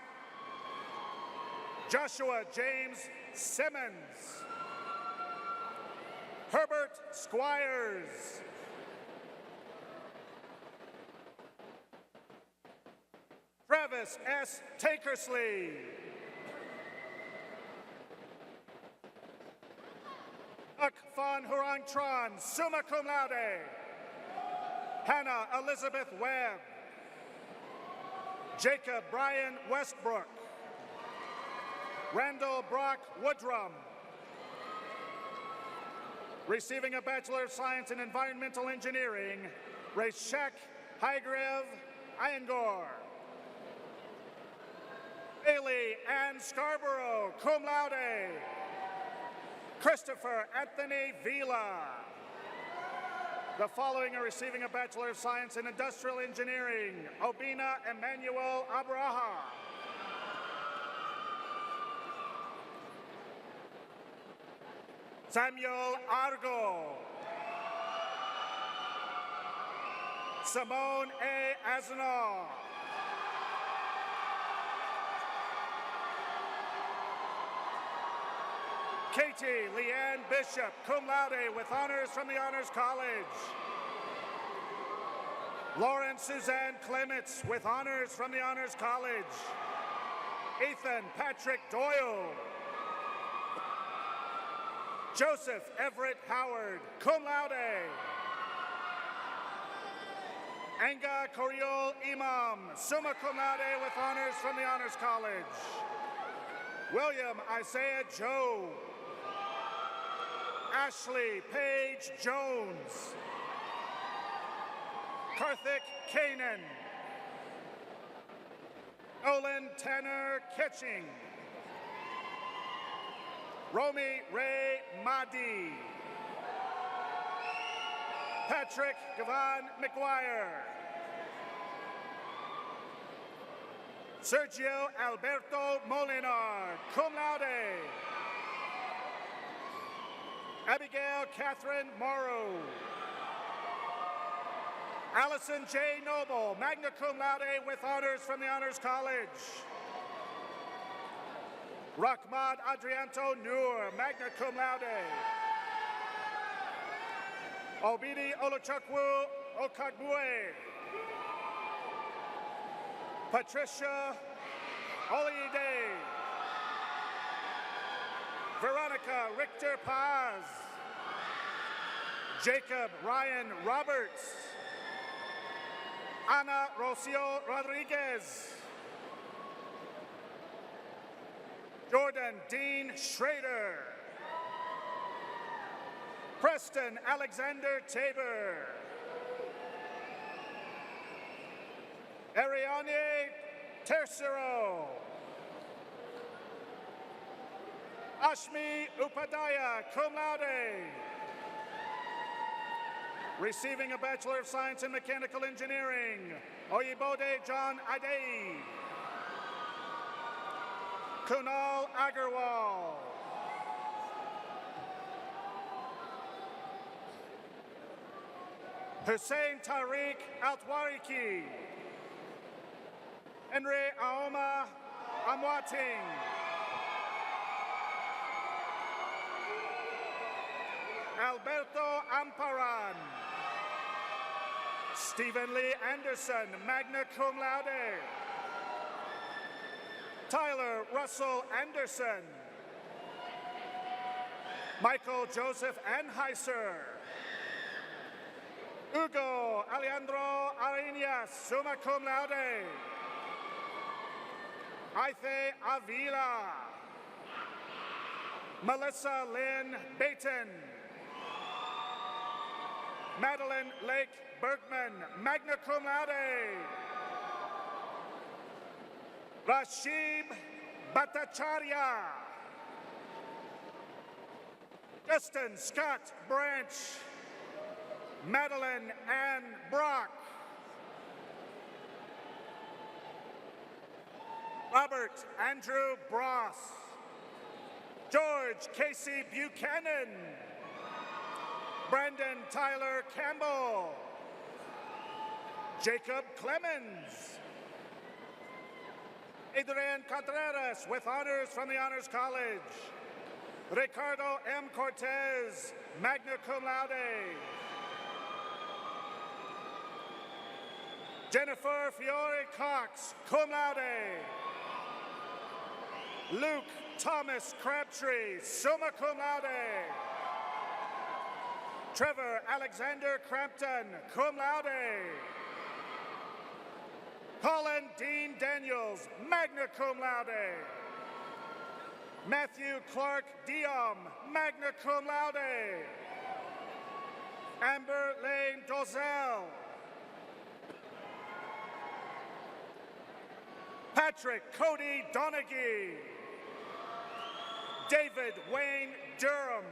Joshua James Simmons. Herbert Squires. Travis S. Takersley. Uc Van Hurang Tron, summa cum laude. Hannah Elizabeth Webb. Jacob Brian Westbrook. Randall Brock Woodrum. Receiving a Bachelor of Science in Environmental Engineering, Reshek Hygrev Iyengar. Bailey Ann Scarborough, cum laude. Christopher Anthony Vila. The following are receiving a Bachelor of Science in Industrial Engineering: Obina Emmanuel Abraha, Samuel Argo, Simone A. Aznor, Katie Leanne Bishop, cum laude with honors from the Honors College. Lauren Suzanne Clements with honors from the Honors College. Ethan Patrick Doyle. Joseph Everett Howard, cum laude. Anga Coriol Imam, summa cum laude with honors from the Honors College. William Isaiah Joe. Ashley Paige Jones. Karthik Kanan. Nolan Tanner Ketching. Romy Ray Mahdi. Patrick Gavan McGuire. Sergio Alberto Molinar, cum laude. Abigail Catherine Morrow. Allison J. Noble, magna cum laude with honors from the Honors College. Rahmad Adrianto Noor, magna cum laude. Obidi Oluchukwu Okagbue. Patricia Oliide. Veronica Richter Paz. Jacob Ryan Roberts. Ana Rocio Rodriguez. Jordan Dean Schrader. Preston Alexander Tabor. Ariane Tercero. Ashmi Upadhyaya, cum laude. Receiving a Bachelor of Science in Mechanical Engineering, Oyibode John Adei. Kunal Agarwal. Hussein Tariq Altwariki. Henry Aoma Amwating. Alberto Amparan. Stephen Lee Anderson, magna cum laude. Tyler Russell Anderson. Michael Joseph Anheiser. Hugo Alejandro Arenas, summa cum laude. Aithe Avila. Melissa Lynn Bayton. Madeline Lake Bergman, magna cum laude. Rashib Bhattacharya. Justin Scott Branch. Madeline Ann Brock. Robert Andrew Bross. George Casey Buchanan. Brandon Tyler Campbell. Jacob Clemens. Adrian Contreras with honors from the Honors College. Ricardo M. Cortez, magna cum laude. Jennifer Fiore Cox, cum laude. Luke Thomas Crabtree, summa cum laude. Trevor Alexander Crampton, cum laude. Colin Dean Daniels, magna cum laude. Matthew Clark Diom, magna cum laude. Amber Lane Dozell. Patrick Cody Donaghy. David Wayne Durham.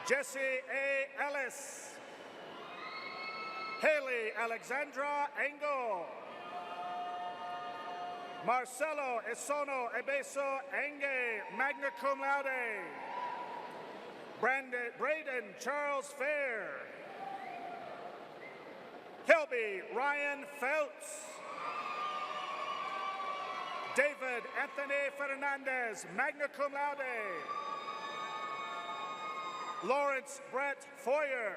Jesse A. Ellis, Haley Alexandra Engel, Marcelo Esono Ebeso Enge, magna cum laude, Braden Charles Fair, Kelby Ryan Phelps, David Anthony Fernandez, magna cum laude, Lawrence Brett Foyer,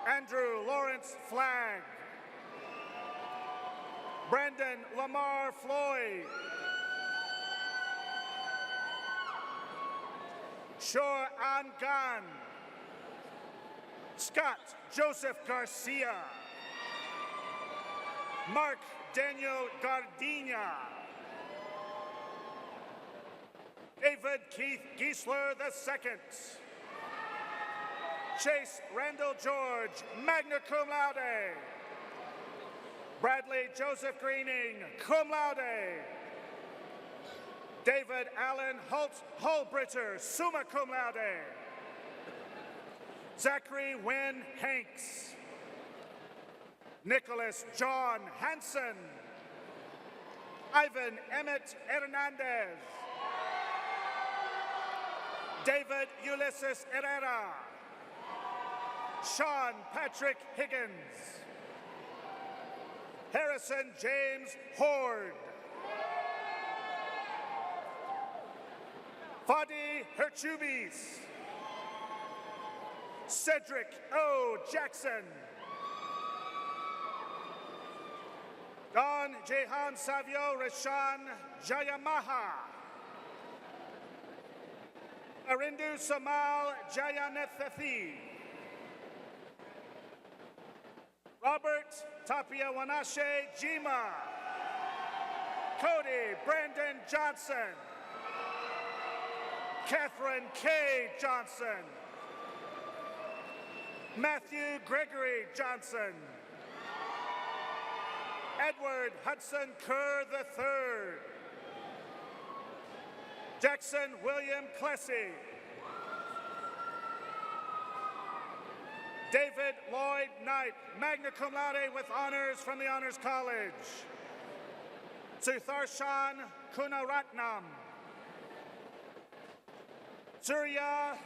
Andrew Lawrence Flagg, Brandon Lamar Floyd, Shor An Gan, Scott Joseph Garcia, Mark Daniel Gardenia, David Keith Giesler II, Chase Randall George, magna cum laude, Bradley Joseph Greening, cum laude, David Allen Holbritter, summa cum laude, Zachary Wynn Hanks, Nicholas John Hansen, Ivan Emmett Hernandez, David Ulysses Herrera, Sean Patrick Higgins, Harrison James Horde, Fadi Herchubis, Cedric O. Jackson, Don Jehan Savio Rashan Jayamaha, Arindu Samal Jayanethathi, Robert Tapia Wanashe Jima, Cody Brandon Johnson, Catherine K. Johnson, Matthew Gregory Johnson, Edward Hudson Kerr III, Jackson William Clessy, David Lloyd Knight, magna cum laude with honors from the Honors College, Sutharshan Kunaratnam, Surya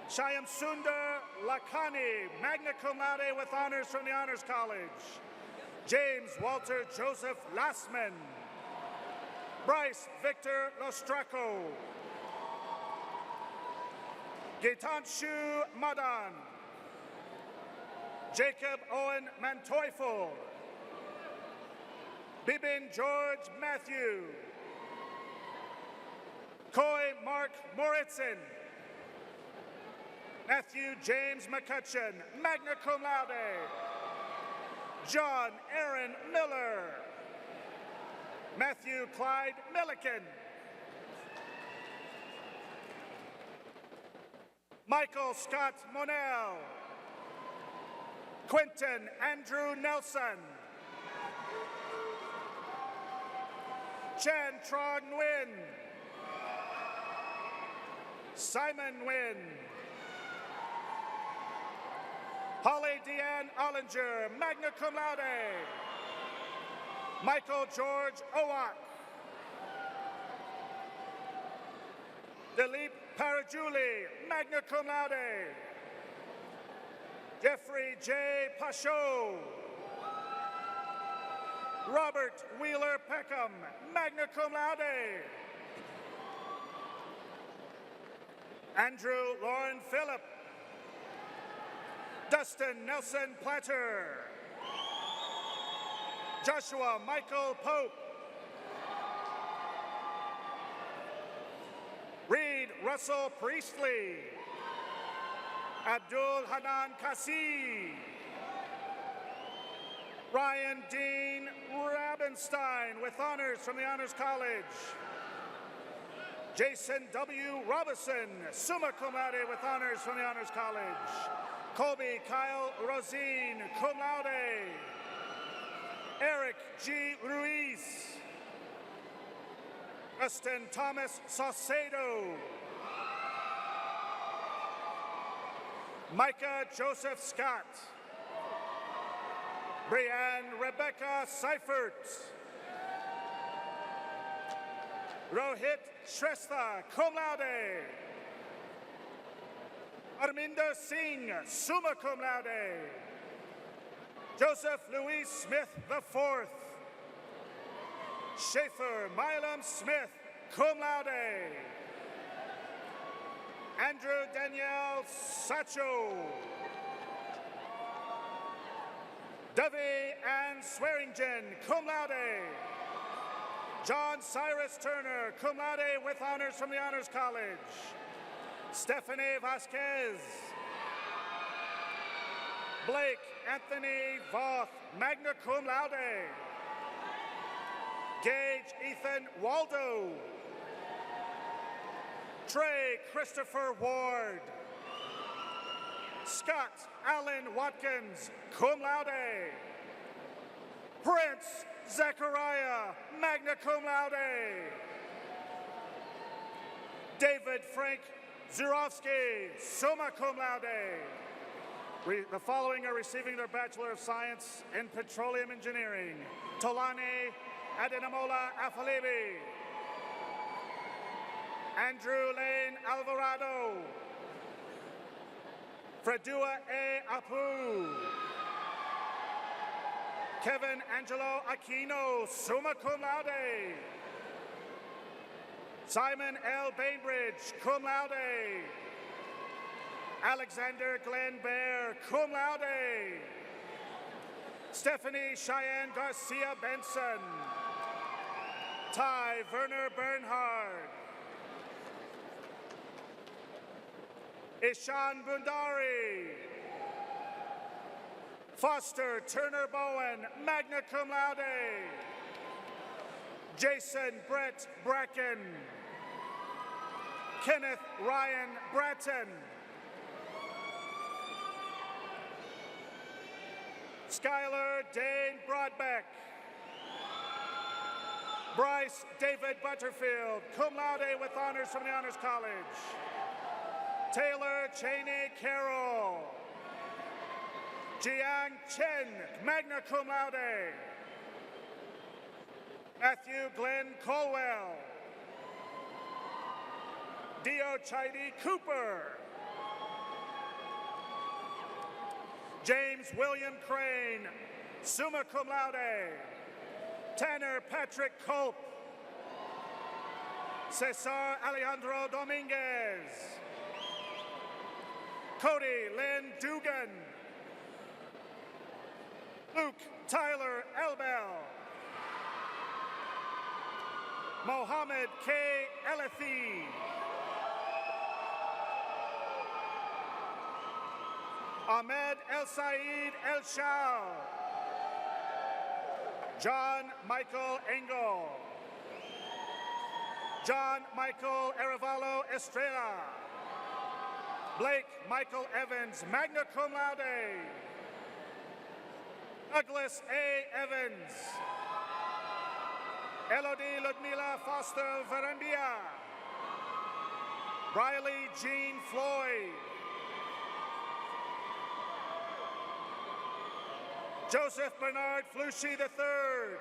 Shyamsundar Lakhani, magna cum laude with honors from the Honors College, James Walter Joseph Lassman, Bryce Victor Lostraco, Gitanshu Madan, Jacob Owen Manteufel, Bibin George Matthew, Coy Mark Moritzen, Matthew James McCutcheon, magna cum laude, John Aaron Miller, Matthew Clyde Milliken, Michael Scott Monell, Quentin Andrew Nelson, Chan Tron Nguyen, Simon Nguyen, Holly Deanne Ollinger, magna cum laude, Michael George Owak, Dilip Parajuli, magna cum laude, Jeffrey J. Pashot, Robert Wheeler Peckham, magna cum laude, Andrew Lauren Phillip, Dustin Nelson Platter, Joshua Michael Pope, Reed Russell Priestley, Abdul Hanan Kasi, Ryan Dean Rabenstein with honors from the Honors College, Jason W. Robinson, summa cum laude with honors from the Honors College, Colby Kyle Rosine, cum laude, Eric G. Ruiz, Justin Thomas Saucedo, Micah Joseph Scott. Brianne Rebecca Seifert. Rohit Shrestha, cum laude. Arminder Singh, summa cum laude. Joseph Louis Smith IV. Schaefer Milam Smith, cum laude. Andrew Danielle Sacho. Dovey Ann Swearingen, cum laude. John Cyrus Turner, cum laude with honors from the Honors College. Stephanie Vasquez. Blake Anthony Voth, magna cum laude. Gage Ethan Waldo. Trey Christopher Ward. Scott Allen Watkins, cum laude. Prince Zechariah, magna cum laude. David Frank Zurovsky, summa cum laude. The following are receiving their Bachelor of Science in Petroleum Engineering. Tolani Adenamola Afalibi. Andrew Lane Alvarado. Fredua A. Apu. Kevin Angelo Aquino, summa cum laude. Simon L. Bainbridge, cum laude. Alexander Glenn Bear, cum laude. Stephanie Cheyenne Garcia Benson. Ty Werner Bernhard. Ishan Bundari. Foster Turner Bowen, magna cum laude. Jason Brett Bracken. Kenneth Ryan Bratton. Skylar Dane Broadbeck. Bryce David Butterfield, cum laude with honors from the Honors College. Taylor Cheney Carroll. Jiang Chen, magna cum laude. Matthew Glenn Colwell. Dio Chidi Cooper. James William Crane, summa cum laude. Tanner Patrick Culp. Cesar Alejandro Dominguez. Cody Lynn Dugan. Luke Tyler Elbell. Mohammed K. Elethi. Ahmed El Said El Shao. John Michael Engel. John Michael Arevalo Estrella. Blake Michael Evans, magna cum laude. Douglas A. Evans. Elodie Ludmila Foster Verandia. Riley Jean Floyd. Joseph Bernard Flushy III.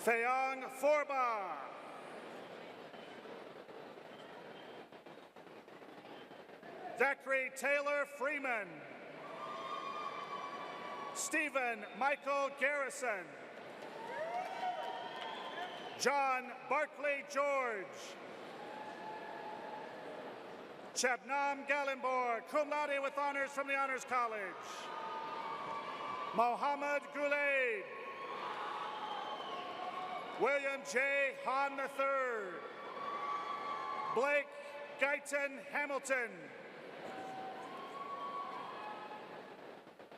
Fayong Forba. Zachary Taylor Freeman. Stephen Michael Garrison. John Barclay George. Shabnam Galimbor, cum laude with honors from the Honors College. Mohammed Gulaid. William J. Hahn III. Blake Guyton Hamilton.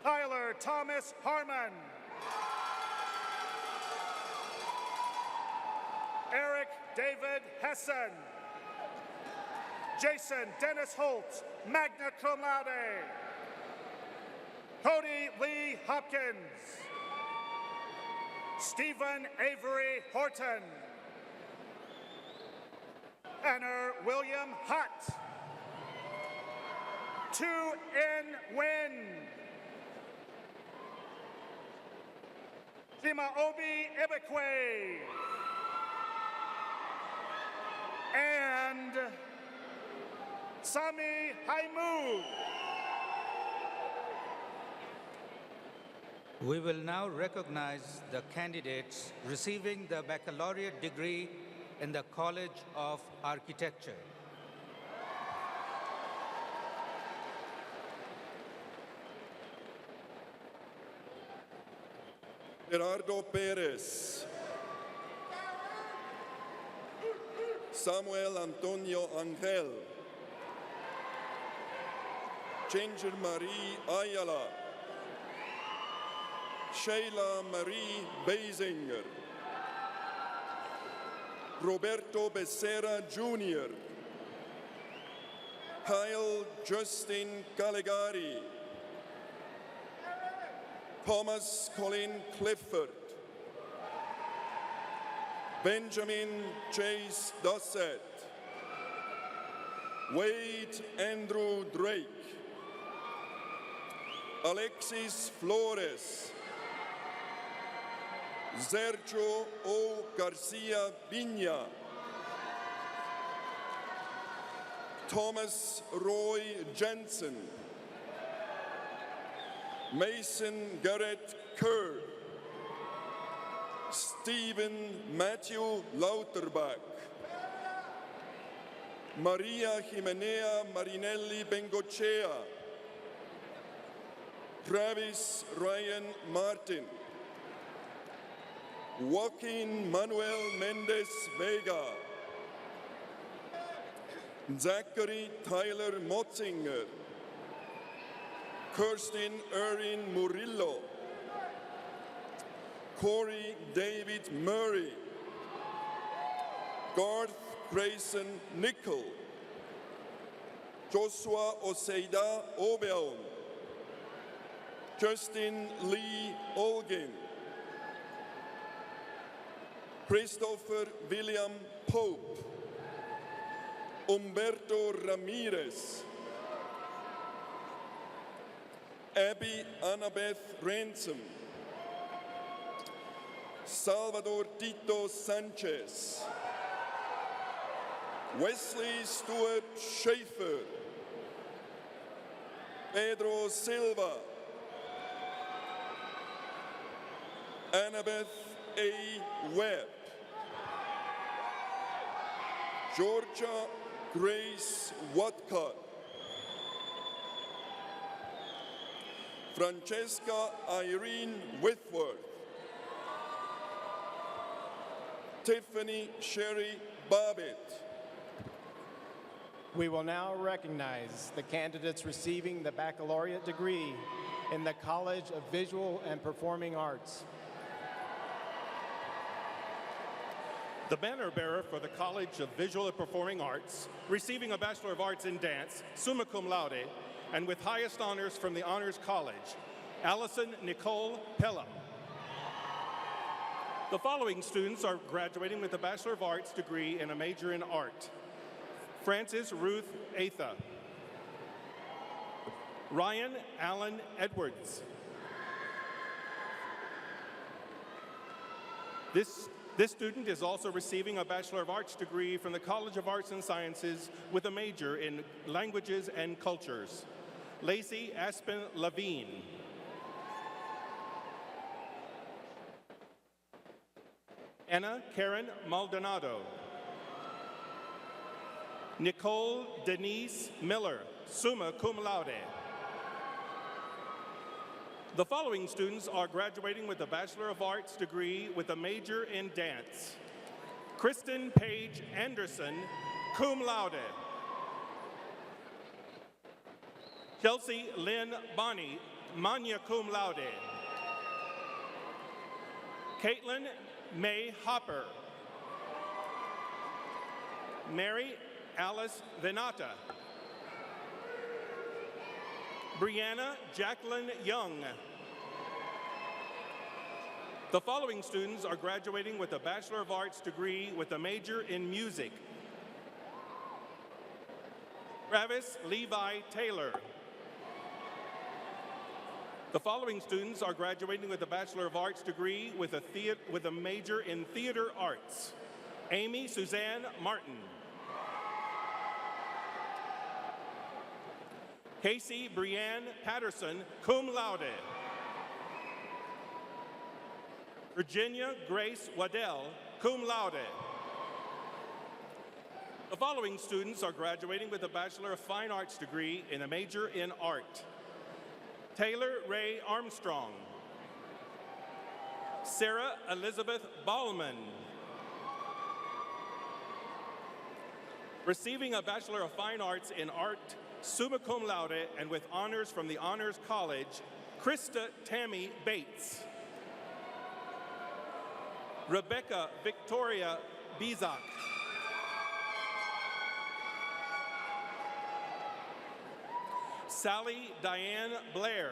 Tyler Thomas Harmon. Eric David Hessen. Jason Dennis Holt, magna cum laude. Cody Lee Hopkins. Stephen Avery Horton. Anner William Hutt. Tu En Wen. Obi Ebekwe. And Sami Haimu. We will now recognize the candidates receiving the baccalaureate degree in the College of Architecture. Gerardo Pérez, Samuel Antonio Angel, Ginger Marie Ayala, Sheila Marie Beisinger, Roberto Becerra Jr., Kyle Justin Caligari, Thomas Colin Clifford, Benjamin Chase Dossett, Wade Andrew Drake, Alexis Flores, Sergio O. Garcia Piña, Thomas Roy Jensen, Mason Garrett Kerr, Stephen Matthew Lauterbach, Maria Jimenea Marinelli Bengochea, Travis Ryan Martin, Joaquin Manuel Mendez Vega, Zachary Tyler Motzinger, Kirsten Erin Murillo, Corey David Murray, Garth Grayson Nickel, Joshua Oseida Obeon, Justin Lee Olgin, Christopher William Pope, Humberto Ramirez, Abby Annabeth Ransom, Salvador Tito Sanchez, Wesley Stuart Schaefer, Pedro Silva, Annabeth A. Webb, Georgia Grace Watcott, Francesca Irene Whitworth, Tiffany Sherry Bobbitt. We will now recognize the candidates receiving the baccalaureate degree in the College of Visual and Performing Arts. The banner bearer for the College of Visual and Performing Arts, receiving a Bachelor of Arts in Dance, summa cum laude, and with highest honors from the Honors College, Allison Nicole Pella. The following students are graduating with a Bachelor of Arts degree in a major in art. Frances Ruth Atha, Ryan Allen Edwards. This student is also receiving a Bachelor of Arts degree from the College of Arts and Sciences with a major in Languages and Cultures. Lacey Aspen Levine. Anna Karen Maldonado. Nicole Denise Miller, summa cum laude. The following students are graduating with a Bachelor of Arts degree with a major in dance. Kristen Paige Anderson, cum laude. Chelsea Lynn Bonney, magna cum laude. Caitlin May Hopper. Mary Alice Venata. Brianna Jacqueline Young. The following students are graduating with a Bachelor of Arts degree with a major in music. Travis Levi Taylor, The following students are graduating with a Bachelor of Arts degree with a major in Theater Arts. Amy Suzanne Martin. Casey Brianne Patterson, cum laude. Virginia Grace Waddell, cum laude. The following students are graduating with a Bachelor of Fine Arts degree in a major in art. Taylor Ray Armstrong. Sarah Elizabeth Ballman. Receiving a Bachelor of Fine Arts in Art, summa cum laude, and with honors from the Honors College, Krista Tammy Bates. Rebecca Victoria Bizak. Sally Diane Blair.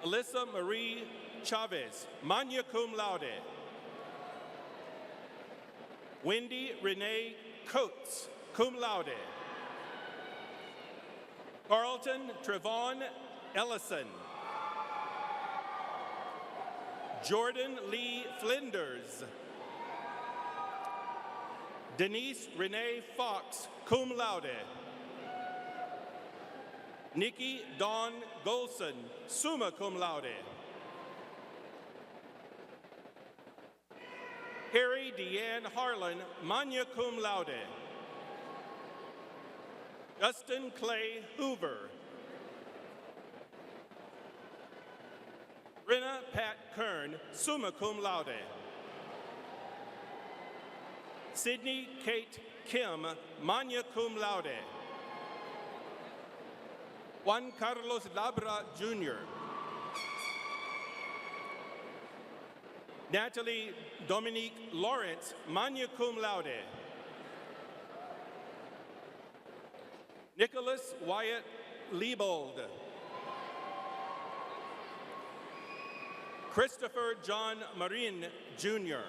Alyssa Marie Chavez, magna cum laude. Wendy Renee Coates, cum laude. Carlton Trevon Ellison. Jordan Lee Flinders. Denise Renee Fox, cum laude. Nikki Dawn Golson, summa cum laude. Harry Deanne Harlan, magna cum laude. Justin Clay Hoover. Brenna Pat Kern, summa cum laude. Sydney Kate Kim, magna cum laude. Juan Carlos Labra, Jr. Natalie Dominique Lawrence, magna cum laude. Nicholas Wyatt Liebold. Christopher John Marin, Jr.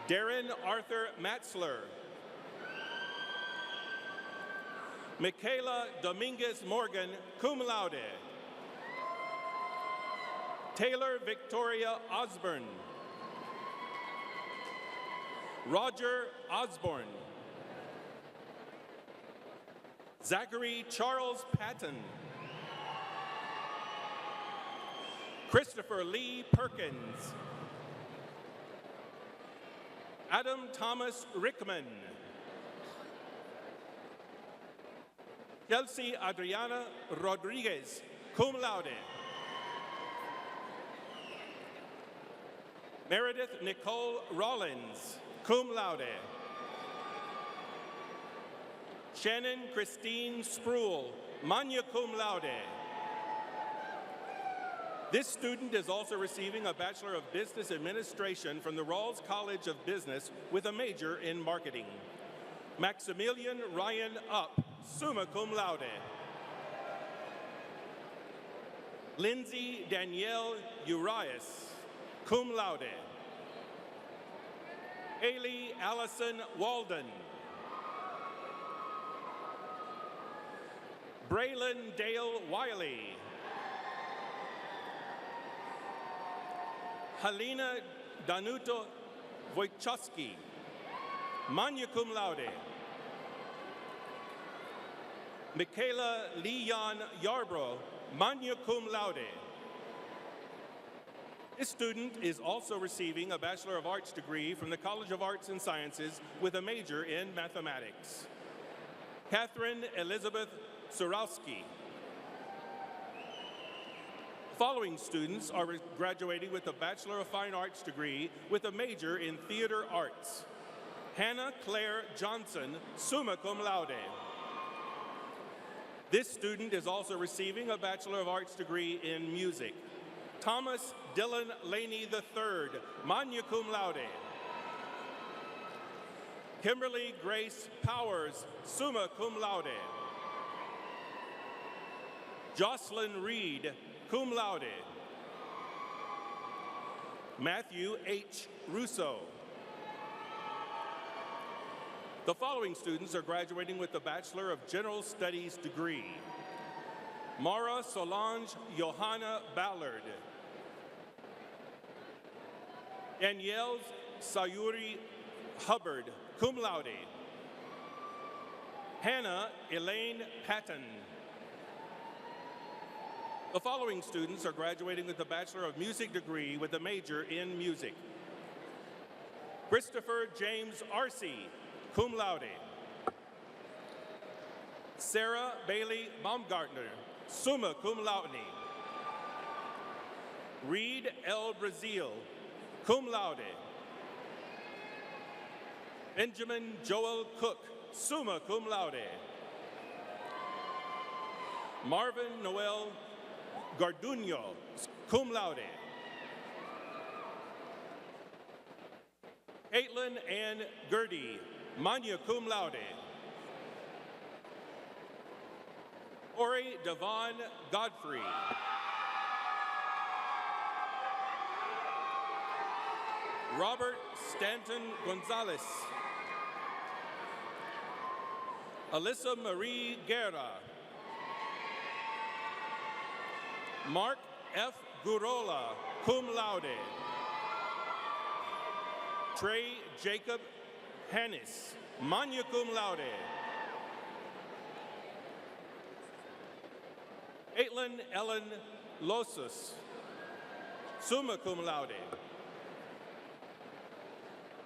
Darren Arthur Matzler. Michaela Dominguez Morgan, cum laude. Taylor Victoria Osborne. Roger Osborne. Zachary Charles Patton. Christopher Lee Perkins. Adam Thomas Rickman. Chelsea Adriana Rodriguez, cum laude. Meredith Nicole Rollins, cum laude. Shannon Christine Spruill, magna cum laude. This student is also receiving a Bachelor of Business Administration from the Rawls College of Business with a major in marketing. Maximilian Ryan Upp, summa cum laude. Lindsay Danielle Urias, cum laude. Haley Allison Walden. Braylon Dale Wiley. Helena Danuto Wojciechowski, magna cum laude. Michaela Leon Yarbrough, magna cum laude. This student is also receiving a Bachelor of Arts degree from the College of Arts and Sciences with a major in mathematics. Catherine Elizabeth Surowski. The following students are graduating with a Bachelor of Fine Arts degree with a major in Theater Arts. Hannah Claire Johnson, summa cum laude. This student is also receiving a Bachelor of Arts degree in music. Thomas Dylan Laney III, magna cum laude. Kimberly Grace Powers, summa cum laude. Jocelyn Reed, cum laude. Matthew H. Russo. The following students are graduating with the Bachelor of General Studies degree. Mara Solange Johanna Ballard. Danielle Sayuri Hubbard, cum laude. Hannah Elaine Patton. The following students are graduating with the Bachelor of Music degree with a major in music. Christopher James Arce, cum laude. Sarah Bailey Baumgartner, summa cum laude. Reed L. Brazil, cum laude. Benjamin Joel Cook, summa cum laude. Marvin Noel Garduño, cum laude. Caitlin Ann Gertie, magna cum laude. Ori Devon Godfrey. Robert Stanton Gonzalez. Alyssa Marie Guerra. Mark F. Gurola, cum laude. Trey Jacob Hannis, magna cum laude. Caitlin Ellen Losas, summa cum laude.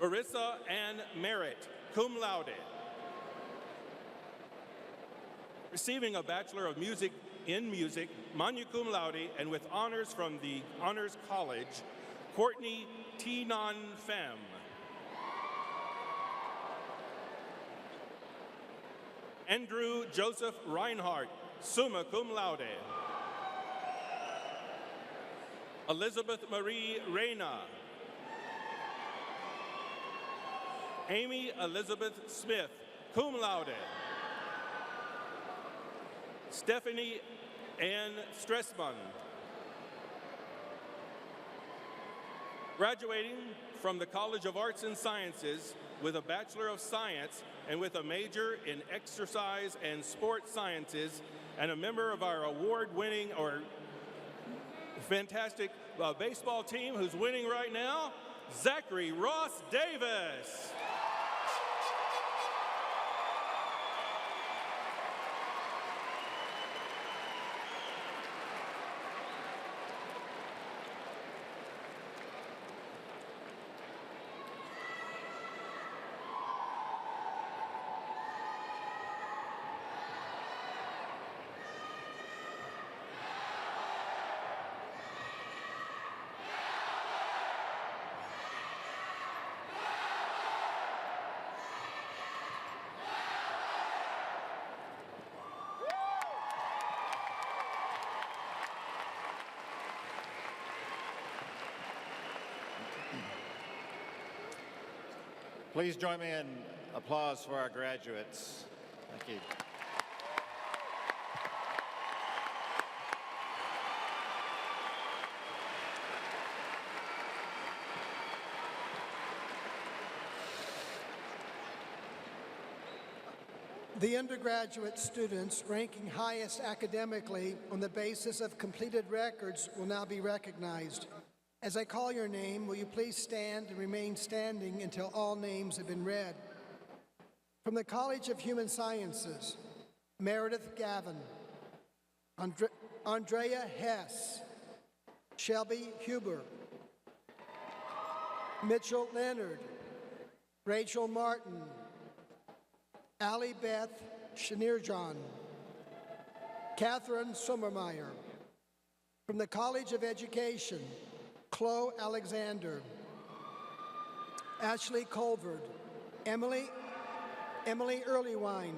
Marissa Ann Merritt, cum laude. Receiving a Bachelor of Music in Music, magna cum laude, and with honors from the Honors College, Courtney T. Non Pham. Andrew Joseph Reinhardt, summa cum laude. Elizabeth Marie Reyna. Amy Elizabeth Smith, cum laude. Stephanie Ann Stressman. Graduating from the College of Arts and Sciences with a Bachelor of Science and with a major in Exercise and Sports Sciences, and a member of our award-winning or fantastic baseball team who's winning right now, Zachary Ross Davis. Please join me in applause for our graduates. Thank you. The undergraduate students ranking highest academically on the basis of completed records will now be recognized. As I call your name, will you please stand and remain standing until all names have been read? From the College of Human Sciences, Meredith Gavin, Andrea Hess, Shelby Huber, Mitchell Leonard, Rachel Martin, Allie Beth Shanirjan, Catherine Sommermeyer. From the College of Education, Chloe Alexander, Ashley Colvard, Emily Earlywine,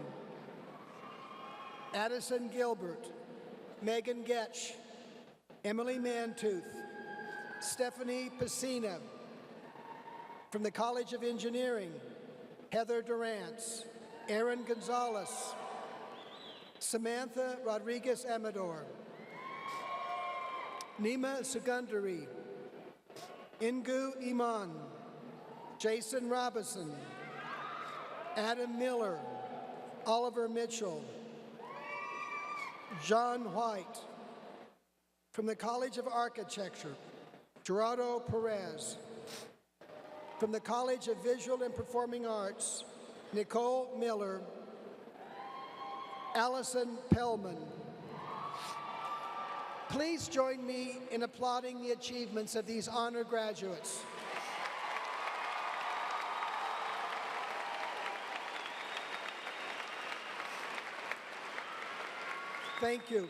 Addison Gilbert, Megan Getch, Emily Mantooth, Stephanie Pacina. From the College of Engineering, Heather Durance, Aaron Gonzalez, Samantha Rodriguez Amador, Nima Sugandari, Ingu Iman, Jason Robinson, Adam Miller, Oliver Mitchell, John White. From the College of Architecture, Gerardo Perez. From the College of Visual and Performing Arts, Nicole Miller, Allison Pellman. Please join me in applauding the achievements of these honor graduates. Thank you.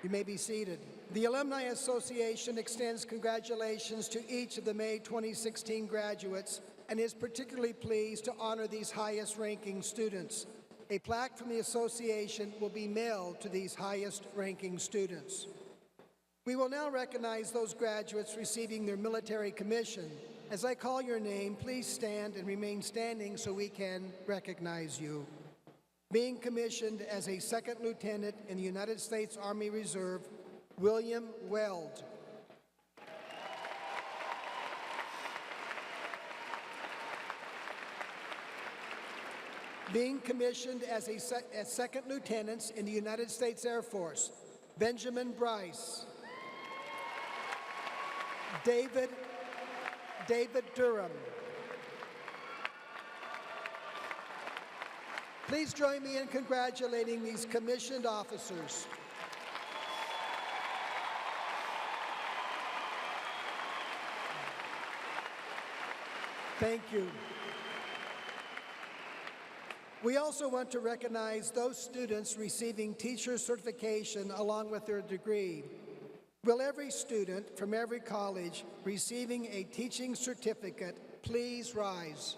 You may be seated. The Alumni Association extends congratulations to each of the May 2016 graduates and is particularly pleased to honor these highest-ranking students. A plaque from the association will be mailed to these highest-ranking students. We will now recognize those graduates receiving their military commission. As I call your name, please stand and remain standing so we can recognize you. Being commissioned as a second lieutenant in the United States Army Reserve, William Weld. Being commissioned as second lieutenants in the United States Air Force, Benjamin Bryce. David Durham. Please join me in congratulating these commissioned officers. Thank you. We also want to recognize those students receiving teacher certification along with their degree. Will every student from every college receiving a teaching certificate please rise?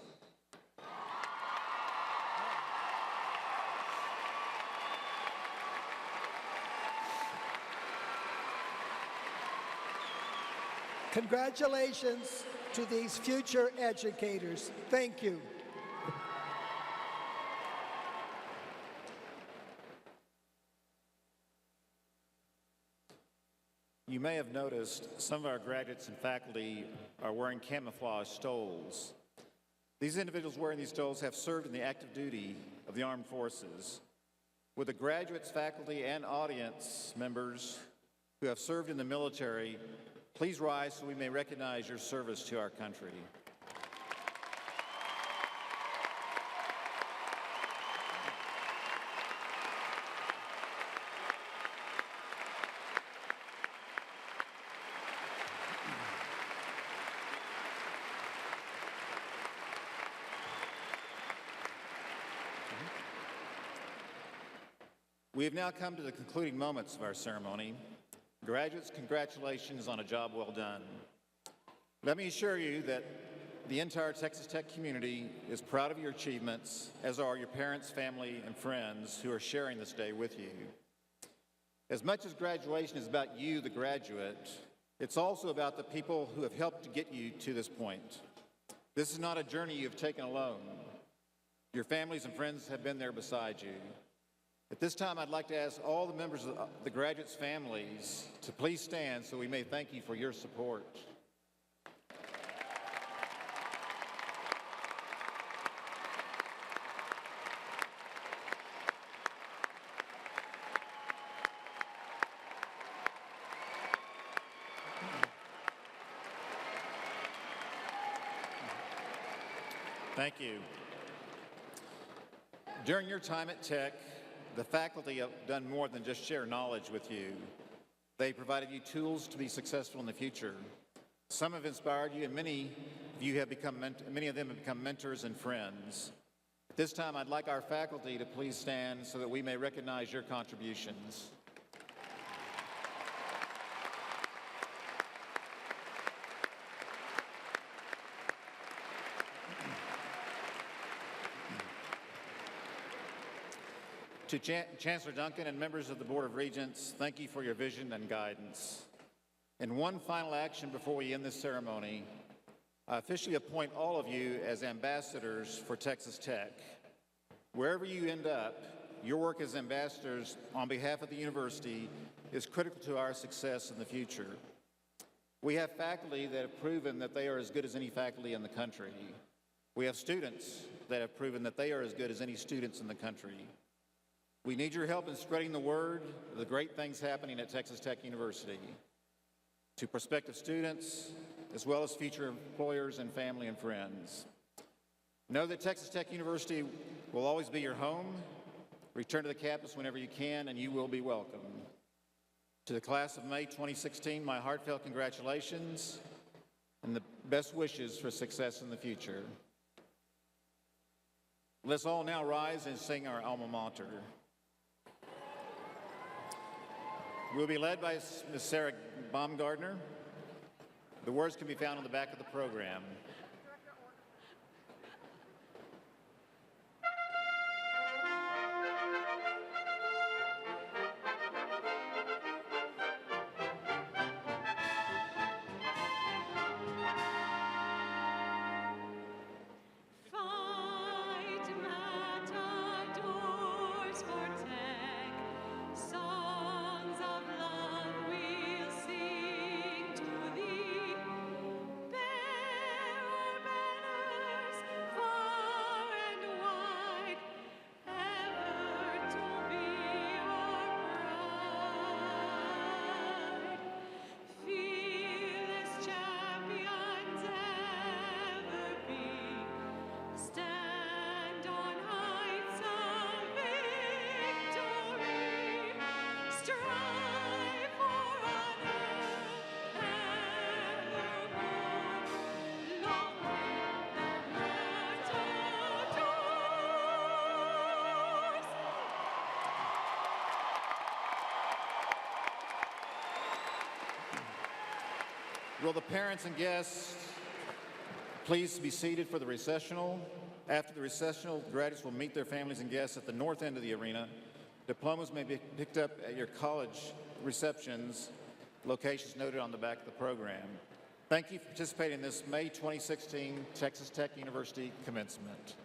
Congratulations to these future educators. Thank you. You may have noticed some of our graduates and faculty are wearing camouflage stoles. These individuals wearing these stoles have served in the active duty of the armed forces. Would the graduates, faculty, and audience members who have served in the military please rise so we may recognize your service to our country. We have now come to the concluding moments of our ceremony. Graduates, congratulations on a job well done. Let me assure you that the entire Texas Tech community is proud of your achievements, as are your parents, family, and friends who are sharing this day with you. As much as graduation is about you, the graduate, it's also about the people who have helped to get you to this point. This is not a journey you have taken alone. Your families and friends have been there beside you. At this time, I'd like to ask all the members of the graduates' families to please stand so we may thank you for your support. Thank you. During your time at Tech, the faculty have done more than just share knowledge with you. They provided you tools to be successful in the future. Some have inspired you, and many of them have become mentors and friends. At this time, I'd like our faculty to please stand so that we may recognize your contributions. To Chancellor Duncan and members of the Board of Regents, thank you for your vision and guidance. And one final action before we end this ceremony, I officially appoint all of you as ambassadors for Texas Tech. Wherever you end up, your work as ambassadors on behalf of the university is critical to our success in the future. We have faculty that have proven that they are as good as any faculty in the country. We have students that have proven that they are as good as any students in the country. We need your help in spreading the word of the great things happening at Texas Tech University to prospective students, as well as future employers and family and friends. Know that Texas Tech University will always be your home. Return to the campus whenever you can, and you will be welcome. To the class of May 2016, my heartfelt congratulations and the best wishes for success in the future. Let's all now rise and sing our alma mater. We'll be led by Ms. Sarah Baumgardner. The words can be found on the back of the program. Will the parents and guests please be seated for the recessional? After the recessional, graduates will meet their families and guests at the north end of the arena. Diplomas may be picked up at your college receptions, locations noted on the back of the program. Thank you for participating in this May 2016 Texas Tech University commencement.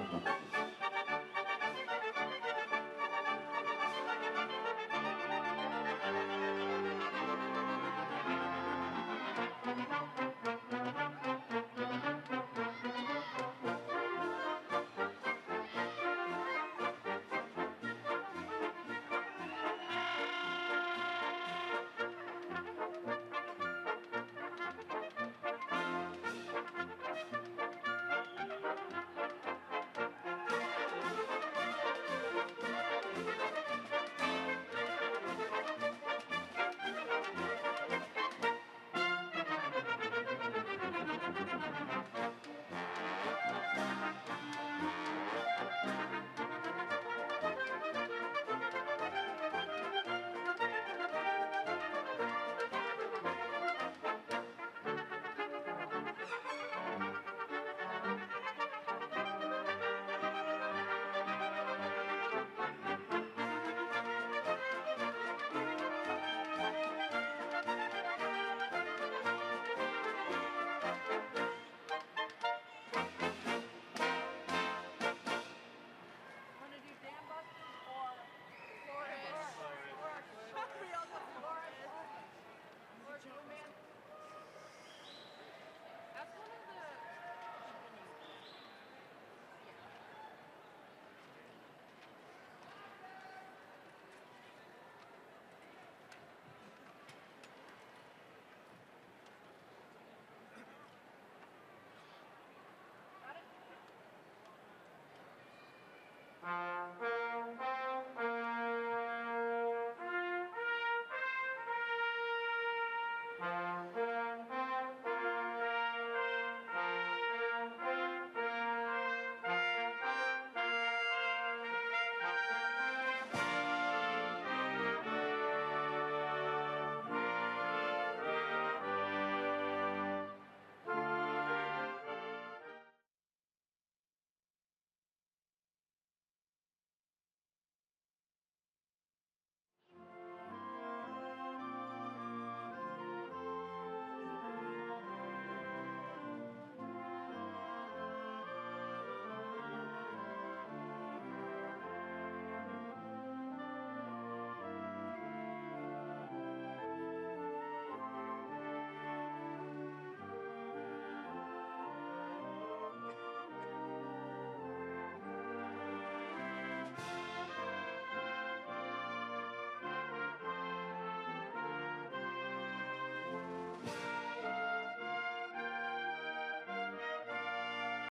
you.